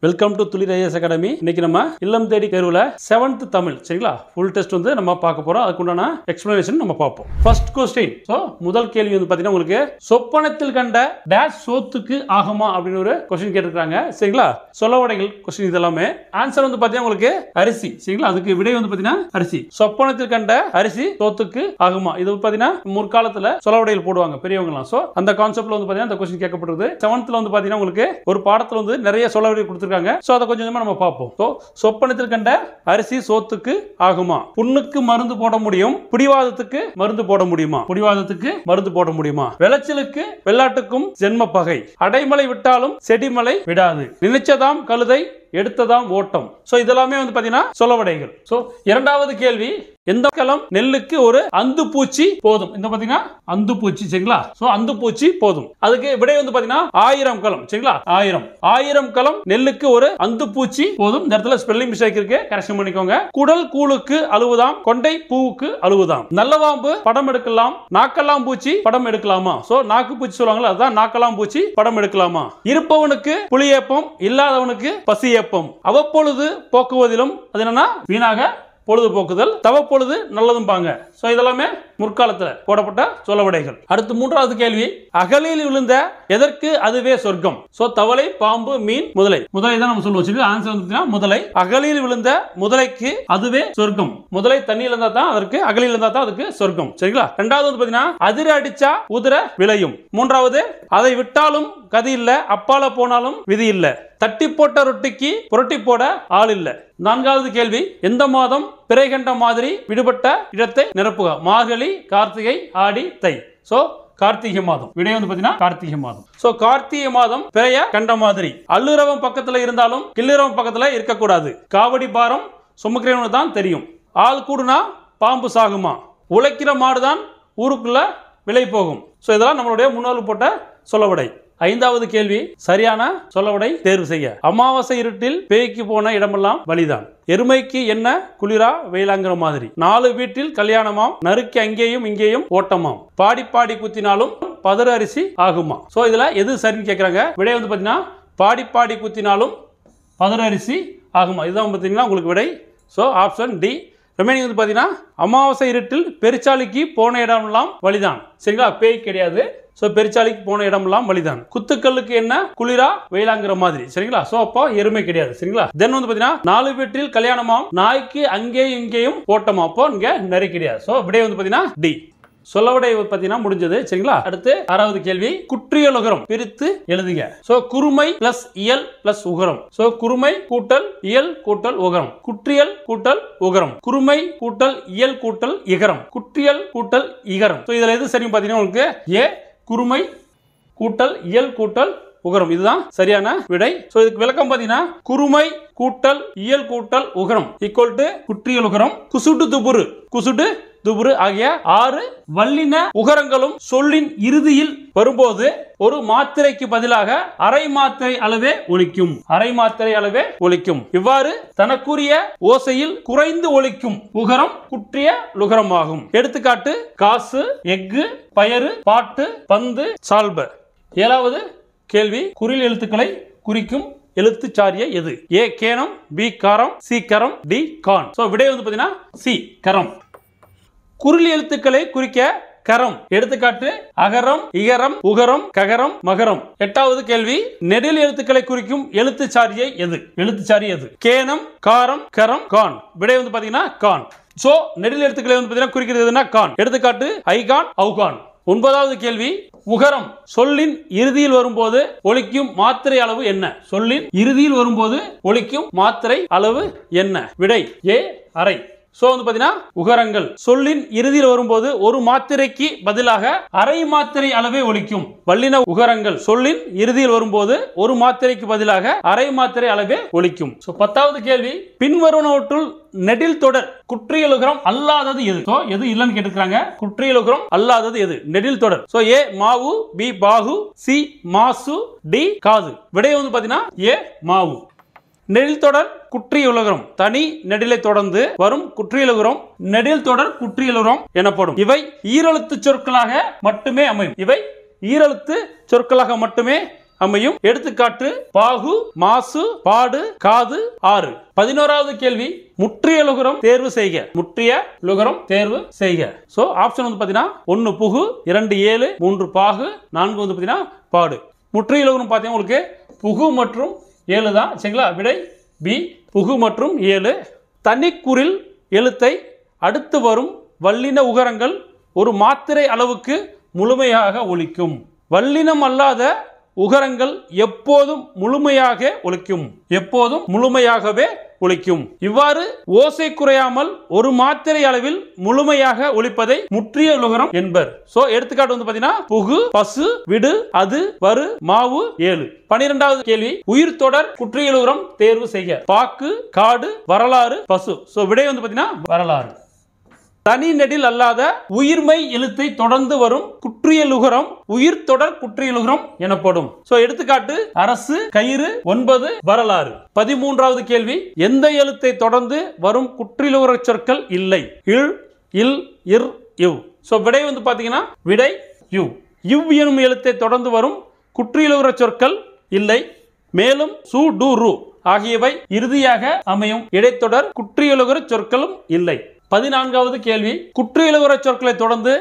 Welcome to துளிர் IAS academy. இன்னைக்கு நம்ம இல்லம் தேடி தேர்வுல 7th தமிழ் சரிங்களா ஃபுல் டெஸ்ட் வந்து நம்ம பார்க்க போறோம். அதுக்குண்டான எக்ஸ்பிளனேஷன் நம்ம பார்ப்போம். First question. சோ முதல் கேள்வி வந்து பாத்தீங்கன்னா உங்களுக்கு சொப்பனத்தில் கண்ட டேஷ் சோத்துக்கு ஆகுமா அப்படின்னு ஒரு क्वेश्चन கேட்டிருக்காங்க சரிங்களா. சொலவடைகள் क्वेश्चन இதெல்லாமே. ஆன்சர் வந்து பாத்தீங்கன்னா உங்களுக்கு அரிசி சரிங்களா. அதுக்கு விடை வந்து பாத்தீங்கன்னா அரிசி. சொப்பனத்தில் கண்ட அரிசி சோத்துக்கு ஆகுமா. இது பாத்தீங்கன்னா முற்காலத்துல சொலவடைகள் போடுவாங்க பெரியவங்க எல்லாம். சோ அந்த கான்செப்ட்ல வந்து பாத்தீங்கன்னா அந்த क्वेश्चन கேட்கப்படுது. 7th வந்து பாத்தீங்கன்னா உங்களுக்கு ஒரு பாடத்துல வந்து நிறைய சொலவடைகள் கொடுத்திருக்காங்க. சோ அத கொஞ்சம் நம்ம பார்ப்போம். சோ சொப்பனத்தில் கண்ட அரிசி சோத்துக்கு ஆகுமா. புண்ணுக்கு மருந்து போட முடியும், பிடிவாதத்துக்கு மருந்து போட முடியுமா. பிடிவாதத்துக்கு மருந்து போட முடியுமா. விளைச்சலுக்கு வெள்ளாட்டுக்கும் ஜென்ம பகை. அடைமலை விட்டாலும் செடிமலை விடாது. நினைச்சதாம் கழுதை எடுத்ததாம் ஓட்டம். சோ இதெல்லாமே வந்து பாத்தீங்கன்னா சொலவடைகள். சோ இரண்டாவது கேள்வி, எந்த களம் நெல்லுக்கு ஒரு அந்து பூச்சி போதும். இந்த பாத்தீங்கன்னா அந்து பூச்சி சரிங்களா. சோ அந்து பூச்சி போதும். அதுக்கு விடை வந்து பாத்தீங்கன்னா 1000 களம் சரிங்களா. 1000 களம் நெல்லுக்கு ஒரு அந்து பூச்சி போதும். இந்த இடத்துல ஸ்பெல்லிங் மிஸ்டேக் இருக்கு, கரெக்ஷன் பண்ணிக்கோங்க. குடல் கூழுக்கு அழுவுதாம், கொண்டை பூவுக்கு அழுவுதாம். நல்லவாம்பு படம் எடுக்கலாம், நாக்கெல்லாம் பூச்சி படம் எடுக்கலாமா. சோ நாக்கு பூச்சி சொல்லுவாங்கல்ல, அதான் நாக்கெல்லாம் பூச்சி படம் எடுக்கலாமா. இருப்பவனுக்கு புளியேப்பம், இல்லாதவனுக்கு பசியேப்பம். அவ்வப்பொழுது போக்குவதிலும் அது என்னன்னா வீணாக பொழுதுபோக்குதல், தவப்பொழுது நல்லதும் பாங்க. சோ இதெல்லாமே முற்காலத்துல போடப்பட்ட சொலவடைகள். அடுத்து மூன்றாவது கேள்வி, அகலில் விழுந்த எதற்கு அதுவே சொர்க்கம். சோ தவளை, பாம்பு, மீன், முதலை. முதலை தான் நம்ம சொல்லுவோம். ஆன்சர் வந்து முதலை. அகலில் விழுந்த முதலைக்கு அதுவே சொர்க்கம். முதலை தண்ணியில இருந்தா தான் அதற்கு, அகலில் இருந்தா தான் அதுக்கு சொர்க்கம் சரிங்களா. இரண்டாவது வந்து பாத்தீங்கன்னா அதிர அடிச்சா உதிர விளையும். மூன்றாவது அதை விட்டாலும் கதி இல்ல, அப்பால போனாலும் விதி இல்ல. தட்டி போட்ட ரொட்டிக்கு புரட்டி போட ஆள் இல்ல. நான்காவது கேள்வி, எந்த மாதம் பிறை கண்ட மாதிரி விடுபட்ட இடத்தை நிரப்புக. மார்கழி, கார்த்திகை, ஆடி, தை. சோ கார்த்திகை மாதம். விடை வந்து பாத்தீங்கன்னா கார்த்திகை மாதம். சோ கார்த்திகை மாதம் பிறைய கண்ட மாதிரி. அல்லுரவம் பக்கத்துல இருந்தாலும் கிள்ளிரவம் பக்கத்துல இருக்கக்கூடாது. காவடி பாரம் சுமக்கிறவனு தான் தெரியும். ஆள் கூடுனா பாம்பு சாகுமா. உழைக்கிற மாடுதான் ஊருக்குள்ள விலை போகும். சோ இதெல்லாம் நம்மளுடைய முன்னோர்கள் போட்ட சொலவடை. ஐந்தாவது கேள்வி, சரியான சொலவடை தேர்வு செய்ய. அமாவாசை இருட்டில் பேய்க்கு போன இடமெல்லாம் வழிதான். எருமைக்கு என்ன குளிரா வெயிலாங்கிற மாதிரி. 4 வீட்டில் கல்யாணமாம், நறுக்கி அங்கேயும் இங்கேயும் ஓட்டமாம். பாடி பாடி குத்தினாலும் பதறு அரிசி ஆகுமா. சோ இதுல எது சரின்னு கேட்கறாங்க. விடை வந்து பாத்தீங்கன்னா பாடி பாடி குத்தினாலும் பதறு அரிசி ஆகுமா. இதுதான் பாத்தீங்கன்னா உங்களுக்கு விடை. So option D. ரிமைனிங் வந்து பாத்தீங்கன்னா அமாவாசை இருட்டில் பெருச்சாலிக்கு போன இடமெல்லாம் வழிதான் சரிங்களா. பேய் கிடையாது. சோ பெருச்சாலிக்கு போன இடமெல்லாம் வழிதான். குத்துக்கல்லுக்கு என்ன குளிரா வெயிலாங்கிற மாதிரி சரிங்களா. சோ அப்போ எருமை கிடையாது சரிங்களா. தென் வந்து பாத்தீங்கன்னா 4 வீட்டில் கல்யாணமாம், நாய்க்கு அங்கேயும் இங்கேயும் ஓட்டமா. அப்போ இங்க நரி கிடையாது. சோ விடை வந்து பாத்தீங்கன்னா டி. சொலவடை பார்த்தீங்கன்னா முடிஞ்சது சரிங்களா. அடுத்து 6வது கேள்வி, குற்றியல் உகரம் பிரித்து எழுதுக. சோ குறுமை பிளஸ் இயல் பிளஸ் உகரம். சோ குறுமை கூட்டல் இயல் கூட்டல் உகரம். குற்றியல் கூட்டல் உகரம். குறுமை கூட்டல் இயல் கூட்டல் இகரம். குற்றியல் கூட்டல் இகரம். சோ இதுல எது சரின்னு பாத்தீங்கன்னா உங்களுக்கு ஏ குறுமை கூட்டல் இயல் கூட்டல் உகரம். இதுதான் சரியான விடை. சோ இதுக்கு விளக்கம் பாத்தீங்கன்னா குறுமை கூட்டல் இயல் கூட்டல் உகரம் ஈக்குவல் டு குற்றியல் உகரம். குசுடு துபுரு, குசுடு துபுரு ஆகிய 6 வல்லின உகரங்களும் சொல்லின் இறுதியில் வரும்போது ஒரு மாத்திரைக்கு பதிலாக அரை மாத்திரை அளவே ஒலிக்கும். அரை மாத்திரை அளவே ஒலிக்கும். இவ்வாறு தனக்குரிய ஓசையில் குறைந்து ஒலிக்கும் உகரம் குற்றிய லுகரம் ஆகும். எடுத்துக்காட்டு காசு, எஃகு, பயறு, பாட்டு, பந்து, சால்ப. 7வது கேள்வி, குறில் எழுத்துக்களை குறிக்கும் எழுத்து சாரிய எது. ஏ கேனம், பி காரம், சி கரம், டி கான். சோ விடை வந்து பாத்தீங்கன்னா சி கரம். குறில் எழுத்துக்களை குறிக்க கரம். எடுத்துக்காட்டு அகரம், இகரம், உகரம், ககரம், மகரம். 8வது கேள்வி, நெடில் எழுத்துக்களை குறிக்கும் எழுத்து சாரியை எது. எழுத்து சாரி எது. கேனம், காரம், கரம், கான். விடை வந்து பாத்தீங்கன்னா கான். சோ நெடில் எழுத்துக்களை வந்து பாத்தீங்கன்னா குறிக்கிறது எதுனா கான். எடுத்துக்காட்டு ஐகான், அவுகான். 9வது கேள்வி, உகரம் சொல்லின் இறுதியில் வரும்போது ஒலிக்கும் மாத்திரை அளவு என்ன. சொல்லின் இறுதியில் வரும்போது ஒலிக்கும் மாத்திரை அளவு என்ன. விடை ஏ அரை. சோ வந்து பாத்தீங்கன்னா உகரங்கள் சொல்லின் இறுதியில் வரும்போது ஒரு மாத்திரைக்கு பதிலாக அரை மாத்திரை அளவே ஒலிக்கும். வல்லின உகரங்கள் சொல்லின் இறுதியில் வரும்போது ஒரு மாத்திரைக்கு பதிலாக அரை மாத்திரை அளவே ஒலிக்கும். சோ 10வது கேள்வி, பின்வருவனவற்றுள் நெடில் தொடர் குற்றியலுகரம் அல்லாதது எது. சோ எது இல்லன்னு கேட்டிருக்காங்க. குற்றியலுகரம் அல்லாதது எது. நெடில் தொடர். சோ ஏ மாவு, பி பாகு, சி மாசு, டி காது. விடை வந்து பாத்தீங்கன்னா ஏ மாவு. நெடில் தொடர் குற்றியலுகரம் தனி நெடிலை தொடர்ந்து வரும் குற்றியலுகரம் நெடில் தொடர் குற்றியலுகரம் எனப்படும். இவை ஈரெழுத்து சொற்களாக மட்டுமே அமையும். இவை ஈரெழுத்து சொற்களாக மட்டுமே அமையும். எடுத்துக்காட்டு பாகு, மாசு, பாடு, காது, ஆறு. 11வது கேள்வி முற்றிய லுகரம் தேர்வு செய்க. முற்றிய லுகரம் தேர்வு செய்க. சோ ஆப்ஷன் வந்து பாத்தீங்கன்னா 1 புகு, 2 ஏழு, 3 பாகு, 4 வந்து பாத்தீங்கன்னா பாடு. முற்றிய லுகரம் பாத்தீங்கன்னா உங்களுக்கு புகு மற்றும் 7 தான். சரிங்களா? விடை பி, புகு மற்றும் 7. தனிக்குறில் எழுத்தை அடுத்து வரும் வல்லின உகரங்கள் ஒரு மாத்திரை அளவுக்கு முழுமையாக ஒலிக்கும். வல்லினம் அல்லாத உகரங்கள் எப்போதும் முழுமையாக ஒலிக்கும். எப்போதும் முழுமையாகவே ஒலிக்கும். இவ்வாறு ஓசை குறையாமல் ஒரு மாத்திரை அளவில் முழுமையாக ஒலிப்பதை முற்றிய லுகரம் என்பர். சோ எடுத்துக்காட்டு வந்து பாத்தீங்கன்னா புகு, பசு, விடு, அது, வரு, மாவு, 7. 12வது கேள்வி உயிர் தொடர் குற்றிய லுகரம் தேர்வு செய்க. பாக்கு, காடு, வரலாறு, பசு. சோ விடை வந்து பாத்தீங்கன்னா வரலாறு. தனி நெடில் அல்லாத உயிர்மை எழுத்தை தொடர்ந்து வரும் குற்றியலுகரம் உயிர் தொடர் குற்றியலுகரம் எனப்படும். சோ எடுத்துக்காட்டு அரசு, கயிறு, 9, வரலாறு. 13வது கேள்வி எந்த எழுத்தை தொடர்ந்து வரும் குற்றியலுகர சொற்கள் இல்லை? இல், இல், இர், இவ். சோ விடை வந்து பாத்தீங்கன்னா விடை யு. இவ் எனும் எழுத்தை தொடர்ந்து வரும் குற்றியலுகர சொற்கள் இல்லை. மேலும் சு, டு, ரு ஆகியவை இறுதியாக அமையும் இடைத்தொடர் குற்றியலுகர சொற்களும் இல்லை. 14வது கேள்வி குற்றியலுகர சொற்களை தொடர்ந்து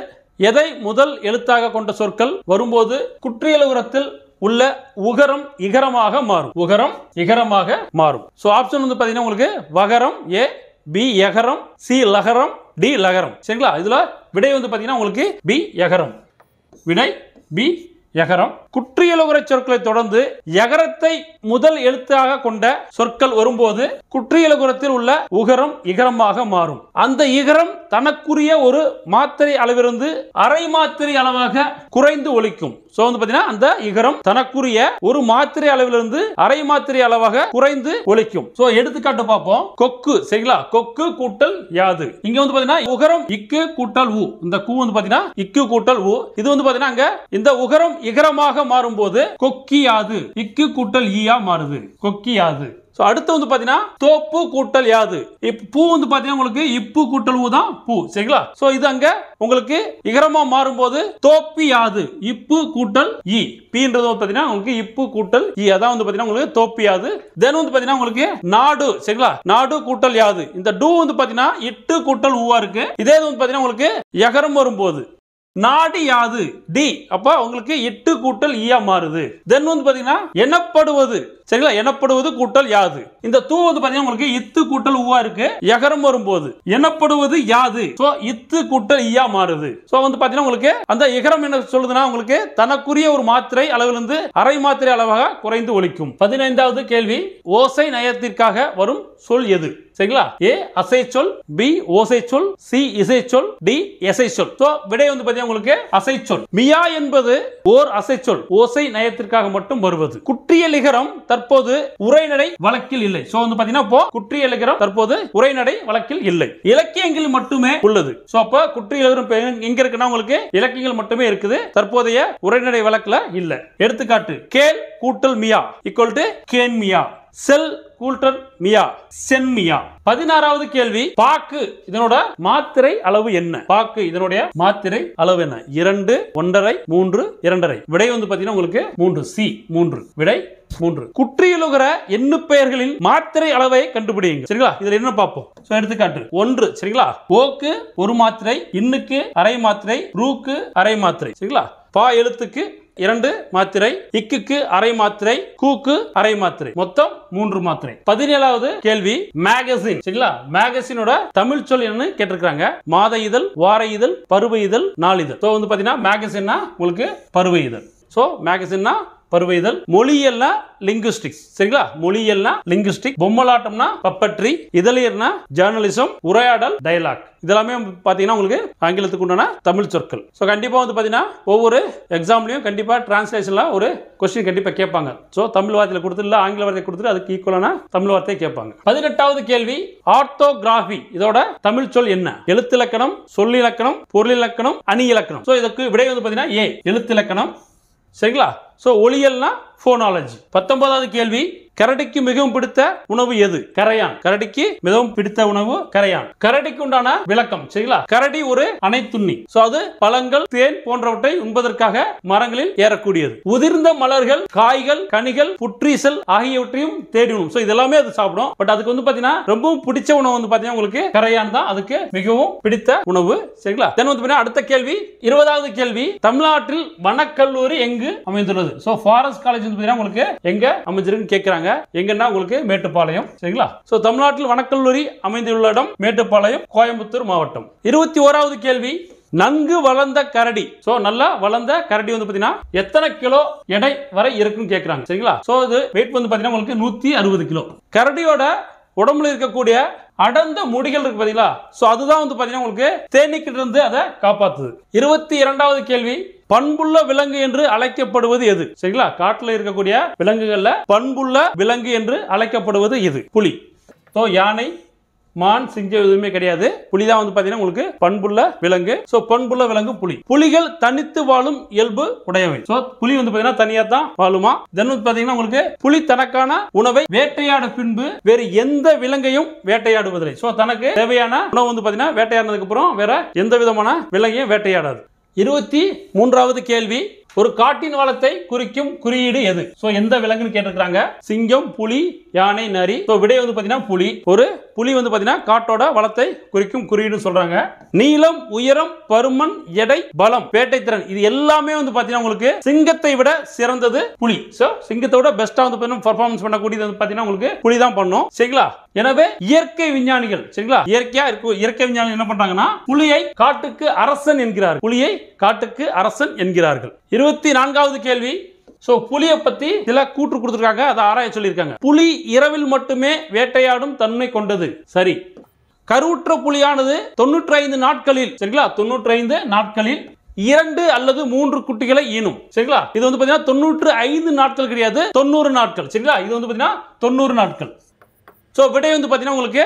எதை முதல் எழுத்தாக கொண்ட சொற்கள் வரும்போது குற்றியலுகரத்தில் உள்ள உகரம் இகரமாக மாறும். உகரம் இகரமாக மாறும். சோ ஆப்ஷன் வந்து பாத்தீங்கன்னா உங்களுக்கு வகரம் ஏ, பி யகரம், சி லகரம், டி லகரம். சரிங்களா? இதுல விடை வந்து பாத்தீங்கன்னா உங்களுக்கு பி யகரம். விடை பி யகரம். குற்றியலுகர சொற்களை தொடர்ந்து யகரத்தை முதல் எழுத்தாக கொண்ட சொற்கள் வரும்போது குற்றியலுகரத்தில் உள்ள உகரம் இகரமாக மாறும். அந்த இகரம் தனக்குரிய ஒரு மாத்திரை அளவிலிருந்து அரை மாத்திரை அளவாக குறைந்து ஒலிக்கும். சோ வந்து பாத்தீங்கன்னா அந்த இகரம் தனக்குரிய ஒரு மாத்திரை அளவிலிருந்து அரை மாத்திரை அளவாக குறைந்து ஒலிக்கும். சோ எடுத்துக்காட்டு பார்ப்போம். கொக்கு. சரிங்களா? கொக்கு கூட்டல் யாது. இங்க வந்து பாத்தீங்கன்னா உகரம் இக்கு கூட்டல் உ. இந்த கூ வந்து பாத்தீங்கன்னா இக்கு கூட்டல் உ. இது வந்து பாத்தீங்கன்னா அங்க இந்த உகரம் இகரமாக மாறும்போது கொக்கியாது இக்கு கூட்டல் ஈயா மாறுது. கொக்கியாது. சோ அடுத்து வந்து பாத்தீங்கன்னா தோப்பு கூட்டல் யாது. பூ வந்து பாத்தீங்கன்னா உங்களுக்கு இப்பு கூட்டல் ஊ தான் பூ. சரிங்களா? சோ இது அங்க உங்களுக்கு இகரமா மாறும்போது தோப்பி யாது இப்பு கூட்டல் ஈ. பீன்றது வந்து பாத்தீங்கன்னா உங்களுக்கு இப்பு கூட்டல் ஈ. அதான் வந்து பாத்தீங்கன்னா உங்களுக்கு தோப்பி யாது. தென் வந்து பாத்தீங்கன்னா உங்களுக்கு நாடு. சரிங்களா? நாடு கூட்டல் யாது. இந்த டு வந்து பாத்தீங்கன்னா இட்டு கூட்டல் ஊவா இருக்கு. இதே வந்து பாத்தீங்கன்னா உங்களுக்கு யகரம் வரும்போது நாடு யாது டி. அப்ப உங்களுக்கு இட்டு கூட்டல் ஈயா மாறுது. தென் வந்து பாத்தீங்கன்னா எனப்படுவது. சரிங்களா? எனப்படுவது கூட்டல் யாது. இந்த தூ வந்து பாத்தீங்கன்னா உங்களுக்கு இத்து கூட்டல் ஊவா இருக்கு. யகரம் வரும்போது எனப்படுவது யாது. சோ இத்து கூட்டல் ஈயா மாறுது. சோ வந்து பாத்தீங்கன்னா உங்களுக்கு அந்த இகரம் என்ன சொல்லுதுன்னா உங்களுக்கு தனக்குரிய ஒரு மாத்திரை அளவிலிருந்து அரை மாத்திரை அளவாக குறைந்து ஒலிக்கும். 15வது கேள்வி ஓசை நயத்திற்காக வரும் சொல் எது? சரிங்களா? ஏ அசை சொல், பி ஓசை சொல், சி இசை சொல், டி எசை சொல். சோ விடை வந்து பாத்தீங்கன்னா உங்களுக்கு அசை சொல். மியா என்பது ஓர் அசை சொல். ஓசை நயத்திற்காக மட்டும் வருவது. குற்றியலிகரம் தற்போது உரைநடை வழக்கில் இல்லை. சோ வந்து பாத்தீங்கன்னா இப்போ குற்றியலிகரம் தற்போது உரைநடை வழக்கில் இல்லை. இலக்கியங்கள் மட்டுமே உள்ளது. சோ அப்ப குற்றியலிகரம் எங்க இருக்குன்னா உங்களுக்கு இலக்கியங்கள் மட்டுமே இருக்குது. தற்போதைய உரைநடை வழக்குல இல்ல. எடுத்துக்காட்டு கேள் கூட்டல் மியா ஈக்குவல் டு கேன் மியா. செல் கூட்டல் மியா சென்மியா. 16வது கேள்வி பாக்கு இதனோட மாத்திரை அளவு என்ன? பாக்கு இதனுடைய மாத்திரை அளவு என்ன? 2, 1.5, 3, 2.5. விடை வந்து பாத்தீங்கன்னா உங்களுக்கு 3 சி 3. விடை 3. குற்றியலுகர எண்ணு பெயர்களின் மாத்திரை அளவை கண்டுபிடிங்க. சரிங்களா? இதுல என்ன பார்ப்போம். சோ எடுத்துக்காட்டு 1. சரிங்களா? ஓக்கு ஒரு மாத்திரை, இன்னுக்கு அரை மாத்திரை, ரூக்கு அரை மாத்திரை. சரிங்களா? பா எழுத்துக்கு 2 மாத்திரை, இக்குக்கு அரை மாத்திரை, கூக்கு அரை மாத்திரை, மொத்தம் 3 மாத்திரை. 17வது கேள்வி மேகசின். சரிங்களா? மேகசினோட தமிழ் சொல் என்னன்னு கேட்டிருக்காங்க. மாத இதழ், வார இதழ், பருவ இதழ், நாளிதழ். சோ வந்து பாத்தீங்கன்னா மேகசின்னா உங்களுக்கு பருவ இதழ். சோ மேகசின்னா பருவ இதழ். மொழியல்னா லிங்குஸ்டிக்ஸ். சரிங்களா? மொழியல்னா லிங்குஸ்டிக். பொம்மலாட்டம்னா பப்பட்ரி. இதழியர்னா ஜர்னலிசம். உரையாடல் டயலாக். இதெல்லாமே பாத்தீங்கன்னா உங்களுக்கு ஆங்கிலத்துக்கு உண்டான தமிழ் சொற்கள். சோ கண்டிப்பா வந்து பாத்தீங்கன்னா ஒவ்வொரு எக்ஸாம்லயும் கண்டிப்பா டிரான்ஸ்லேஷன்ல ஒரு क्वेश्चन கண்டிப்பா கேட்பாங்க. சோ தமிழ் வார்த்தையில கொடுத்து இல்ல ஆங்கில வார்த்தை கொடுத்து அதுக்கு ஈக்குவலான தமிழ் வார்த்தையை கேட்பாங்க. 18வது கேள்வி ஆர்த்தோகிராஃபி இதோட தமிழ் சொல் என்ன? எழுத்திலக்கணம், சொல்லிலக்கணம், பொருளிலக்கணம், அணி இலக்கணம். சோ இதுக்கு விடை வந்து பாத்தீங்கன்னா ஏ எழுத்திலக்கணம். சரிங்களா? சோ ஒளியல்னா போனாலஜி. 19வது கேள்வி கரடிக்கு மிகவும் பிடித்த உணவு எது? கரையான். கரடிக்கு மிகவும் பிடித்த உணவு கரையான். கரடிக்கு உண்டான விளக்கம் சரிங்களா? கரடி ஒரு அனைத்துண்ணி. சோ அது பழங்கள், தேன் போன்றவற்றை உண்பதற்காக மரங்களில் ஏறக்கூடியது. உதிர்ந்த மலர்கள், காய்கள், கனிகள், புற்றீசல் ஆகியவற்றையும் தேடி உண்ணும். சோ இதெல்லாமே அது சாப்பிடும். பட் அதுக்கு வந்து பாத்தீங்கன்னா ரொம்பவும் பிடிச்ச உணவு வந்து பாத்தீங்கன்னா உங்களுக்கு கரையான் தான் அதுக்கு மிகவும் பிடித்த உணவு சரிங்களா? தென் வந்து பாத்தீங்கன்னா அடுத்த கேள்வி 20வது கேள்வி, தமிழ்நாட்டில் வனக்கல்லூரி எங்கு அமைந்துள்ளது? சோ ஃபாரஸ்ட் காலேஜ் வந்து பாத்தீங்கன்னா உங்களுக்கு எங்க அமைஞ்சிருக்குன்னு கேக்குறாங்க. எங்கன்னா உங்களுக்கு மேட்டுப்பாளையம் சரிங்களா? சோ தமிழ்நாட்டில் வனக்கல்லூரி அமைந்துள்ள இடம் மேட்டுப்பாளையம், கோயம்புத்தூர் மாவட்டம். 21வது கேள்வி, நன்கு வளர்ந்த கரடி. சோ நல்லா வளர்ந்த கரடி வந்து பாத்தீங்கன்னா எத்தனை கிலோ எடை வரை இருக்குன்னு கேக்குறாங்க சரிங்களா? சோ இது வெயிட் வந்து பாத்தீங்கன்னா உங்களுக்கு 160 கிலோ. கரடியோட உடம்புல இருக்கக்கூடிய அடர்ந்த முடிகள் இருக்கு பாத்தீங்களா? சோ அதுதான் வந்து பாத்தீங்கன்னா உங்களுக்கு தேனீக்கிட்ட இருந்து அதை காப்பாத்துது. 22வது கேள்வி, பண்புள்ள விலங்கு என்று அழைக்கப்படுவது எது? சரிங்களா? காட்டுல இருக்கக்கூடிய விலங்குகள்ல பண்புள்ள விலங்கு என்று அழைக்கப்படுவது எது? புலி. சோ யானை, மான், சிங்கம் எதுவுமே கிடையாது. புலிதான் வந்து பாத்தீங்கன்னா உங்களுக்கு பண்புள்ள விலங்கு. சோ பண்புள்ள விலங்கு புலி. புலிகள் தனித்து வாழும் இயல்பு உடையவை. சோ புலி வந்து பாத்தீங்கன்னா தனியா தான் வாழுமா. தென் வந்து பாத்தீங்கன்னா உங்களுக்கு புலி தனக்கான உணவை வேட்டையாட பின்பு வேறு எந்த விலங்கையும் வேட்டையாடுவதில்லை. சோ தனக்கு தேவையான உணவு வந்து பாத்தீங்கன்னா வேட்டையாடினதுக்கு அப்புறம் வேற எந்த விதமான விலங்கையும் வேட்டையாடாது. 23வது கேள்வி, ஒரு காட்டின் வளத்தை குறிக்கும் குறியீடு எது? சோ எந்த விலங்குன்னு கேட்டிருக்காங்க. சிங்கம், புலி, யானை, நரி. சோ விடை வந்து பாத்தீங்கன்னா புலி. ஒரு புலி வந்து பாத்தீங்கன்னா காட்டோட வளத்தை குறிக்கும் குறியீடு சொல்றாங்க. நீளம், உயரம், பருமன், எடை, பலம், வேட்டைத்திறன் இது எல்லாமே வந்து பாத்தீங்கன்னா உங்களுக்கு சிங்கத்தை விட சிறந்தது புலி. சோ சிங்கத்தை விட பெஸ்டா வந்து பாத்தீங்கன்னா பெர்ஃபார்மன்ஸ் பண்ணக்கூடியது வந்து பாத்தீங்கன்னா உங்களுக்கு புலி தான் பண்ணும் சரிங்களா? எனவே இயற்கை விஞ்ஞானிகள் சரிங்களா? இயற்கை விஞ்ஞானிகள் என்ன பண்றாங்கன்னா புலியை காட்டுக்கு அரசன் என்கிறார்கள். புலியை காட்டுக்கு அரசன் என்கிறார்கள். 24வது கேள்வி, சோ புலியை பத்தி சில கூற்று கொடுத்திருக்காங்க, அதை ஆராய சொல்லியிருக்காங்க. புலி இரவில் மட்டுமே வேட்டையாடும் தன்மை கொண்டது. சரி. கருவுற்ற புலியானது 95 நாட்களில் சரிங்களா? 95 நாட்களில் 2 அல்லது 3 குட்டிகளை ஈனும் சரிங்களா? இது வந்து பாத்தீங்கன்னா 95 நாட்கள் கிடையாது, 90 நாட்கள் சரிங்களா? இது வந்து பாத்தீங்கன்னா 90 நாட்கள். சோ விடை வந்து பாத்தீங்கன்னா உங்களுக்கு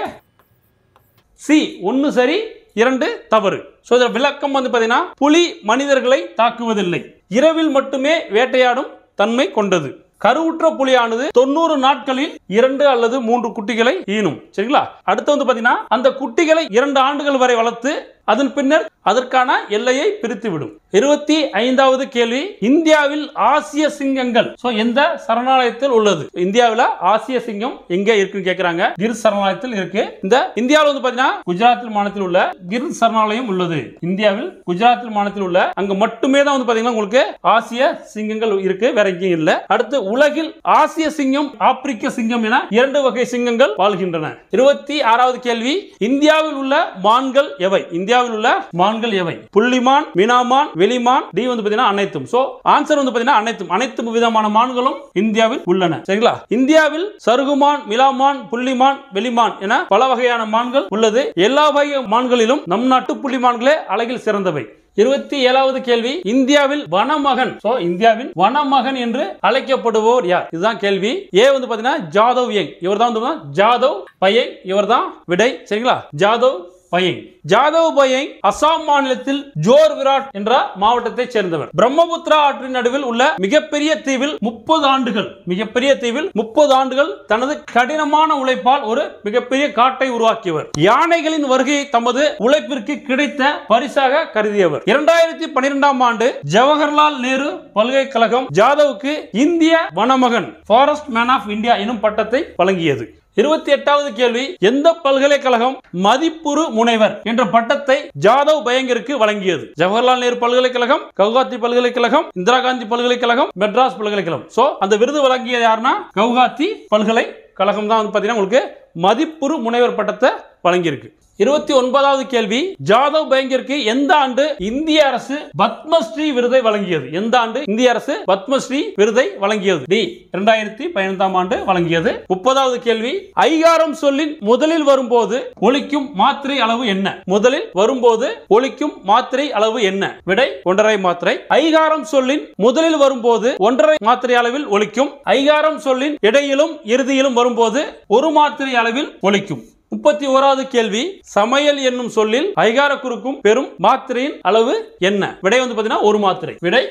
சி, 1 சரி 2 தவறு. சோ இதோட விளக்கம் வந்து பாத்தீங்கன்னா புலி மனிதர்களை தாக்குவதில்லை, இரவில் மட்டுமே வேட்டையாடும் தன்மை கொண்டது. கருவுற்ற புலியானது 90 நாட்களில் 2 அல்லது 3 குட்டிகளை ஈனும் சரிங்களா? அடுத்து வந்து பாத்தீங்கன்னா அந்த குட்டிகளை 2 ஆண்டுகள் வரை வளர்த்து அதன் பின்னர் அதற்கான எல்லையை பிரித்து விடும். 25வது கேள்வி, இந்தியாவில் ஆசிய சிங்கங்கள் சோ எந்த சரணாலயத்தில் உள்ளது? இந்தியாவில் ஆசிய சிங்கம் எங்க இருக்குன்னு கேக்குறாங்க. கிர் சரணாலயத்தில் இருக்கு. இந்த இந்தியாவில் வந்து பாத்தீங்கன்னா குஜராத் மாநிலத்தில் உள்ள கிர் சரணாலயம் உள்ளது. இந்தியாவில் குஜராத் மாநிலத்தில் உள்ள அங்க மட்டுமே தான் வந்து பாத்தீங்கன்னா உங்களுக்கு ஆசிய சிங்கங்கள் இருக்கு, வேற எங்கேயும் இல்ல. அடுத்து உலகில் ஆசிய சிங்கம், ஆப்பிரிக்க சிங்கம் என 2 வகை சிங்கங்கள் வாழ்கின்றன. 26வது கேள்வி, இந்தியாவில் உள்ள மான்கள் எவை? இந்தியாவில் உள்ள மான்கள் எவை? புள்ளிமான், மீனாமான், வெளிமான். டி வந்து பாத்தீங்கன்னா அனைத்தும். சோ ஆன்சர் வந்து பாத்தீங்கன்னா அனைத்தும். அனைத்து விதமான மான்களும் இந்தியாவில் உள்ளன சரிங்களா? இந்தியாவில் சருகுமான், மிலாமான், புள்ளிமான், வெளிமான் என பல வகையான மான்கள் உள்ளது. எல்லா வகை மான்களிலும் நம் நாட்டு புள்ளிமான்களே அழகில் சிறந்தவை. 27வது கேள்வி, இந்தியாவில் வனமகன் சோ இந்தியாவின் வனமகன் என்று அழைக்கப்படுவோர் யார்? இதுதான் கேள்வி. ஏ வந்து பாத்தீங்கன்னா ஜாதவ் யங். இவர்தான் வந்து ஜாதவ் பயங். இவர்தான் விடை சரிங்களா? ஜாதவ் பயங். ஜாதவ் பயங் அசாம் மாநிலத்தில் ஜோர் விராட் என்ற மாவட்டத்தை சேர்ந்தவர். பிரம்மபுத்திரா ஆற்றின் நடுவில் உள்ள மிகப்பெரிய தீவில் 30 ஆண்டுகள் மிகப்பெரிய தீவில் 30 ஆண்டுகள் தனது கடினமான உழைப்பால் ஒரு மிகப்பெரிய காட்டை உருவாக்கியவர். யானைகளின் வருகையை தமது உழைப்பிற்கு கிடைத்த பரிசாக கருதியவர். 2012ஆம் ஆண்டு ஜவஹர்லால் நேரு பல்கலைக்கழகம் ஜாதவுக்கு இந்திய வனமகன் ஃபாரஸ்ட் மேன் ஆஃப் இந்தியா எனும் பட்டத்தை வழங்கியது. 28வது கேள்வி, எந்த பல்கலைக்கழகம் மதிப்புறு முனைவர் என்ற பட்டத்தை ஜாதவ் பயங்கிற்கு வழங்கியது? ஜவஹர்லால் நேரு பல்கலைக்கழகம், கவுகாத்தி பல்கலைக்கழகம், இந்திரா காந்தி பல்கலைக்கழகம், மெட்ராஸ் பல்கலைக்கழகம். சோ அந்த விருது வழங்கியது யாருன்னா கவுகாத்தி பல்கலைக்கழகம் தான் வந்து பாத்தீங்கன்னா உங்களுக்கு மதிப்புறு முனைவர் பட்டத்தை வழங்கியிருக்கு. 29வது கேள்வி, ஜாதவ் பயங்கிற்கு எந்த ஆண்டு இந்திய அரசு பத்மஸ்ரீ விருதை வழங்கியது? எந்த ஆண்டு இந்திய அரசு பத்மஸ்ரீ விருதை வழங்கியது? டி 2015ஆம் ஆண்டு வழங்கியது. 30வது கேள்வி, ஐகாரம் சொல்லின் முதலில் வரும்போது ஒலிக்கும் மாத்திரை அளவு என்ன? முதலில் வரும்போது ஒலிக்கும் மாத்திரை அளவு என்ன? விடை 1.5 மாத்திரை. ஐகாரம் சொல்லின் முதலில் வரும்போது 1.5 மாத்திரை அளவில் ஒலிக்கும். ஐகாரம் சொல்லின் இடையிலும் இறுதியிலும் வரும்போது 1 மாத்திரை அளவில் ஒலிக்கும். 31வது கேள்வி, சமையல் என்னும் சொல்லில் ஐகார குறுக்கும் பெரும் மாத்திரையின் அளவு என்ன? விடை வந்து பாத்தீங்கன்னா 1 மாத்திரை. விடை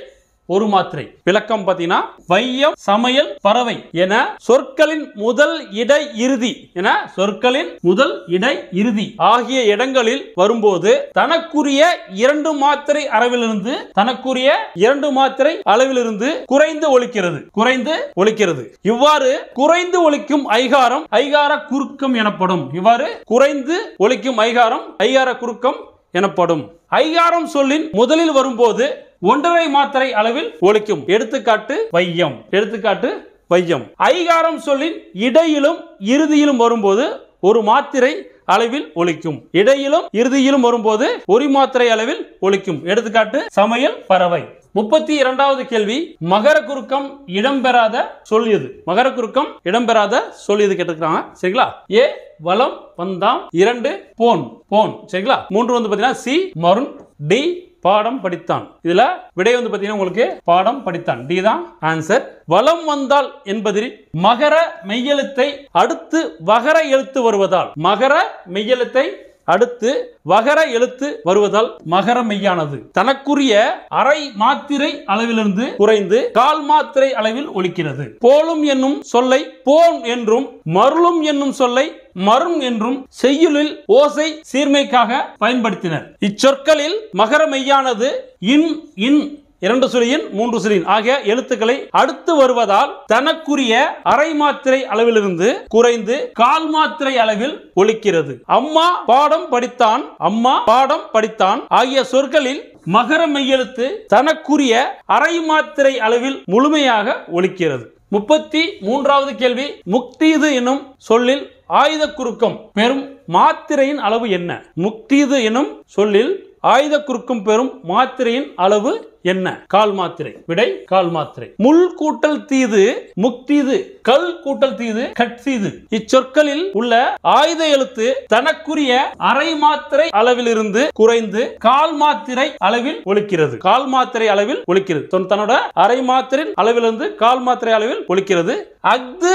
ஒரு மாத்திரை. விளக்கம் பார்த்தீங்கன்னா வையம், சமையல், பறவை என சொற்களின் முதல் இடை இறுதி ஆகிய இடங்களில் வரும்போது தனக்குரிய 2 மாத்திரை அளவிலிருந்து குறைந்து ஒலிக்கிறது. இவ்வாறு குறைந்து ஒலிக்கும் ஐகார குறுக்கம் எனப்படும். ஐகாரம் சொல்லின் முதலில் வரும்போது 1.5 மாத்திரை அளவில் ஒலிக்கும். எடுத்துக்காட்டு வையம். ஐகாரம் சொல்லின் இடையிலும் இறுதியிலும் வரும்போது 1 மாத்திரை அளவில் ஒலிக்கும். இடையிலும் இறுதியிலும் வரும்போது 1 மாத்திரை அளவில் ஒலிக்கும். எடுத்துக்காட்டு சமையல், பறவை. 32வது கேள்வி, மகர குறுக்கம் இடம்பெறாத சொல் எது? கேட்டிருக்காங்க. சரிங்களா? ஏ வலம் வந்தாம், 2 போன். சரிங்களா? 3 வந்து பாத்தீங்கன்னா சி மருண், டி பாடம் படித்தான். இதுல விடை வந்து பாத்தீங்கன்னா உங்களுக்கு பாடம் படித்தான். டி தான் ஆன்சர். வலம் வந்தால் என்பதில் மகர மெய்யெழுத்தை அடுத்து வகர எழுத்து வருவதால் மகர மெய்யானது தனக்குரிய அரை மாத்திரை அளவிலிருந்து குறைந்து 1/4 மாத்திரை அளவில் ஒலிக்கிறது. போலும் என்னும் சொல்லை போன் என்றும், மருளும் என்னும் சொல்லை மருண் என்றும் செய்யுளில் ஓசை சீர்மைக்காக பயன்படுத்தினர். இச்சொற்களில் மகர மெய்யானது இன் 2 சுழியின் 3 சுழியின் ஆகிய எழுத்துக்களை அடுத்து வருவதால் தனக்குரிய அரை மாத்திரை அளவிலிருந்து குறைந்து 1/4 மாத்திரை அளவில் ஒலிக்கிறது. அம்மா பாடம் படித்தான் ஆகிய சொற்களில் மகர மெய்யெழுத்து தனக்குரிய அரை மாத்திரை அளவில் முழுமையாக ஒலிக்கிறது. 33வது கேள்வி, முக்தீது என்னும் சொல்லில் ஆயுத குறுக்கம் பெறும் மாத்திரையின் அளவு என்ன? முக்தீது என்னும் சொல்லில் ஆயுத குறுக்கம் பெறும் மாத்திரையின் அளவு என்ன? 1/4 மாத்திரை. விடை 1/4 மாத்திரை. முள் கூட்டல் தீது முக்தீது, கல் கூட்டல் தீது கட்சீது. இச்சொற்களில் உள்ள ஆயுத எழுத்து தனக்குரிய அரை மாத்திரை அளவிலிருந்து குறைந்து 1/4 மாத்திரை அளவில் ஒலிக்கிறது. 1/4 மாத்திரை அளவில் ஒலிக்கிறது. தன்னோட அரை மாத்திரை அளவிலிருந்து 1/4 மாத்திரை அளவில் ஒலிக்கிறது. அஃது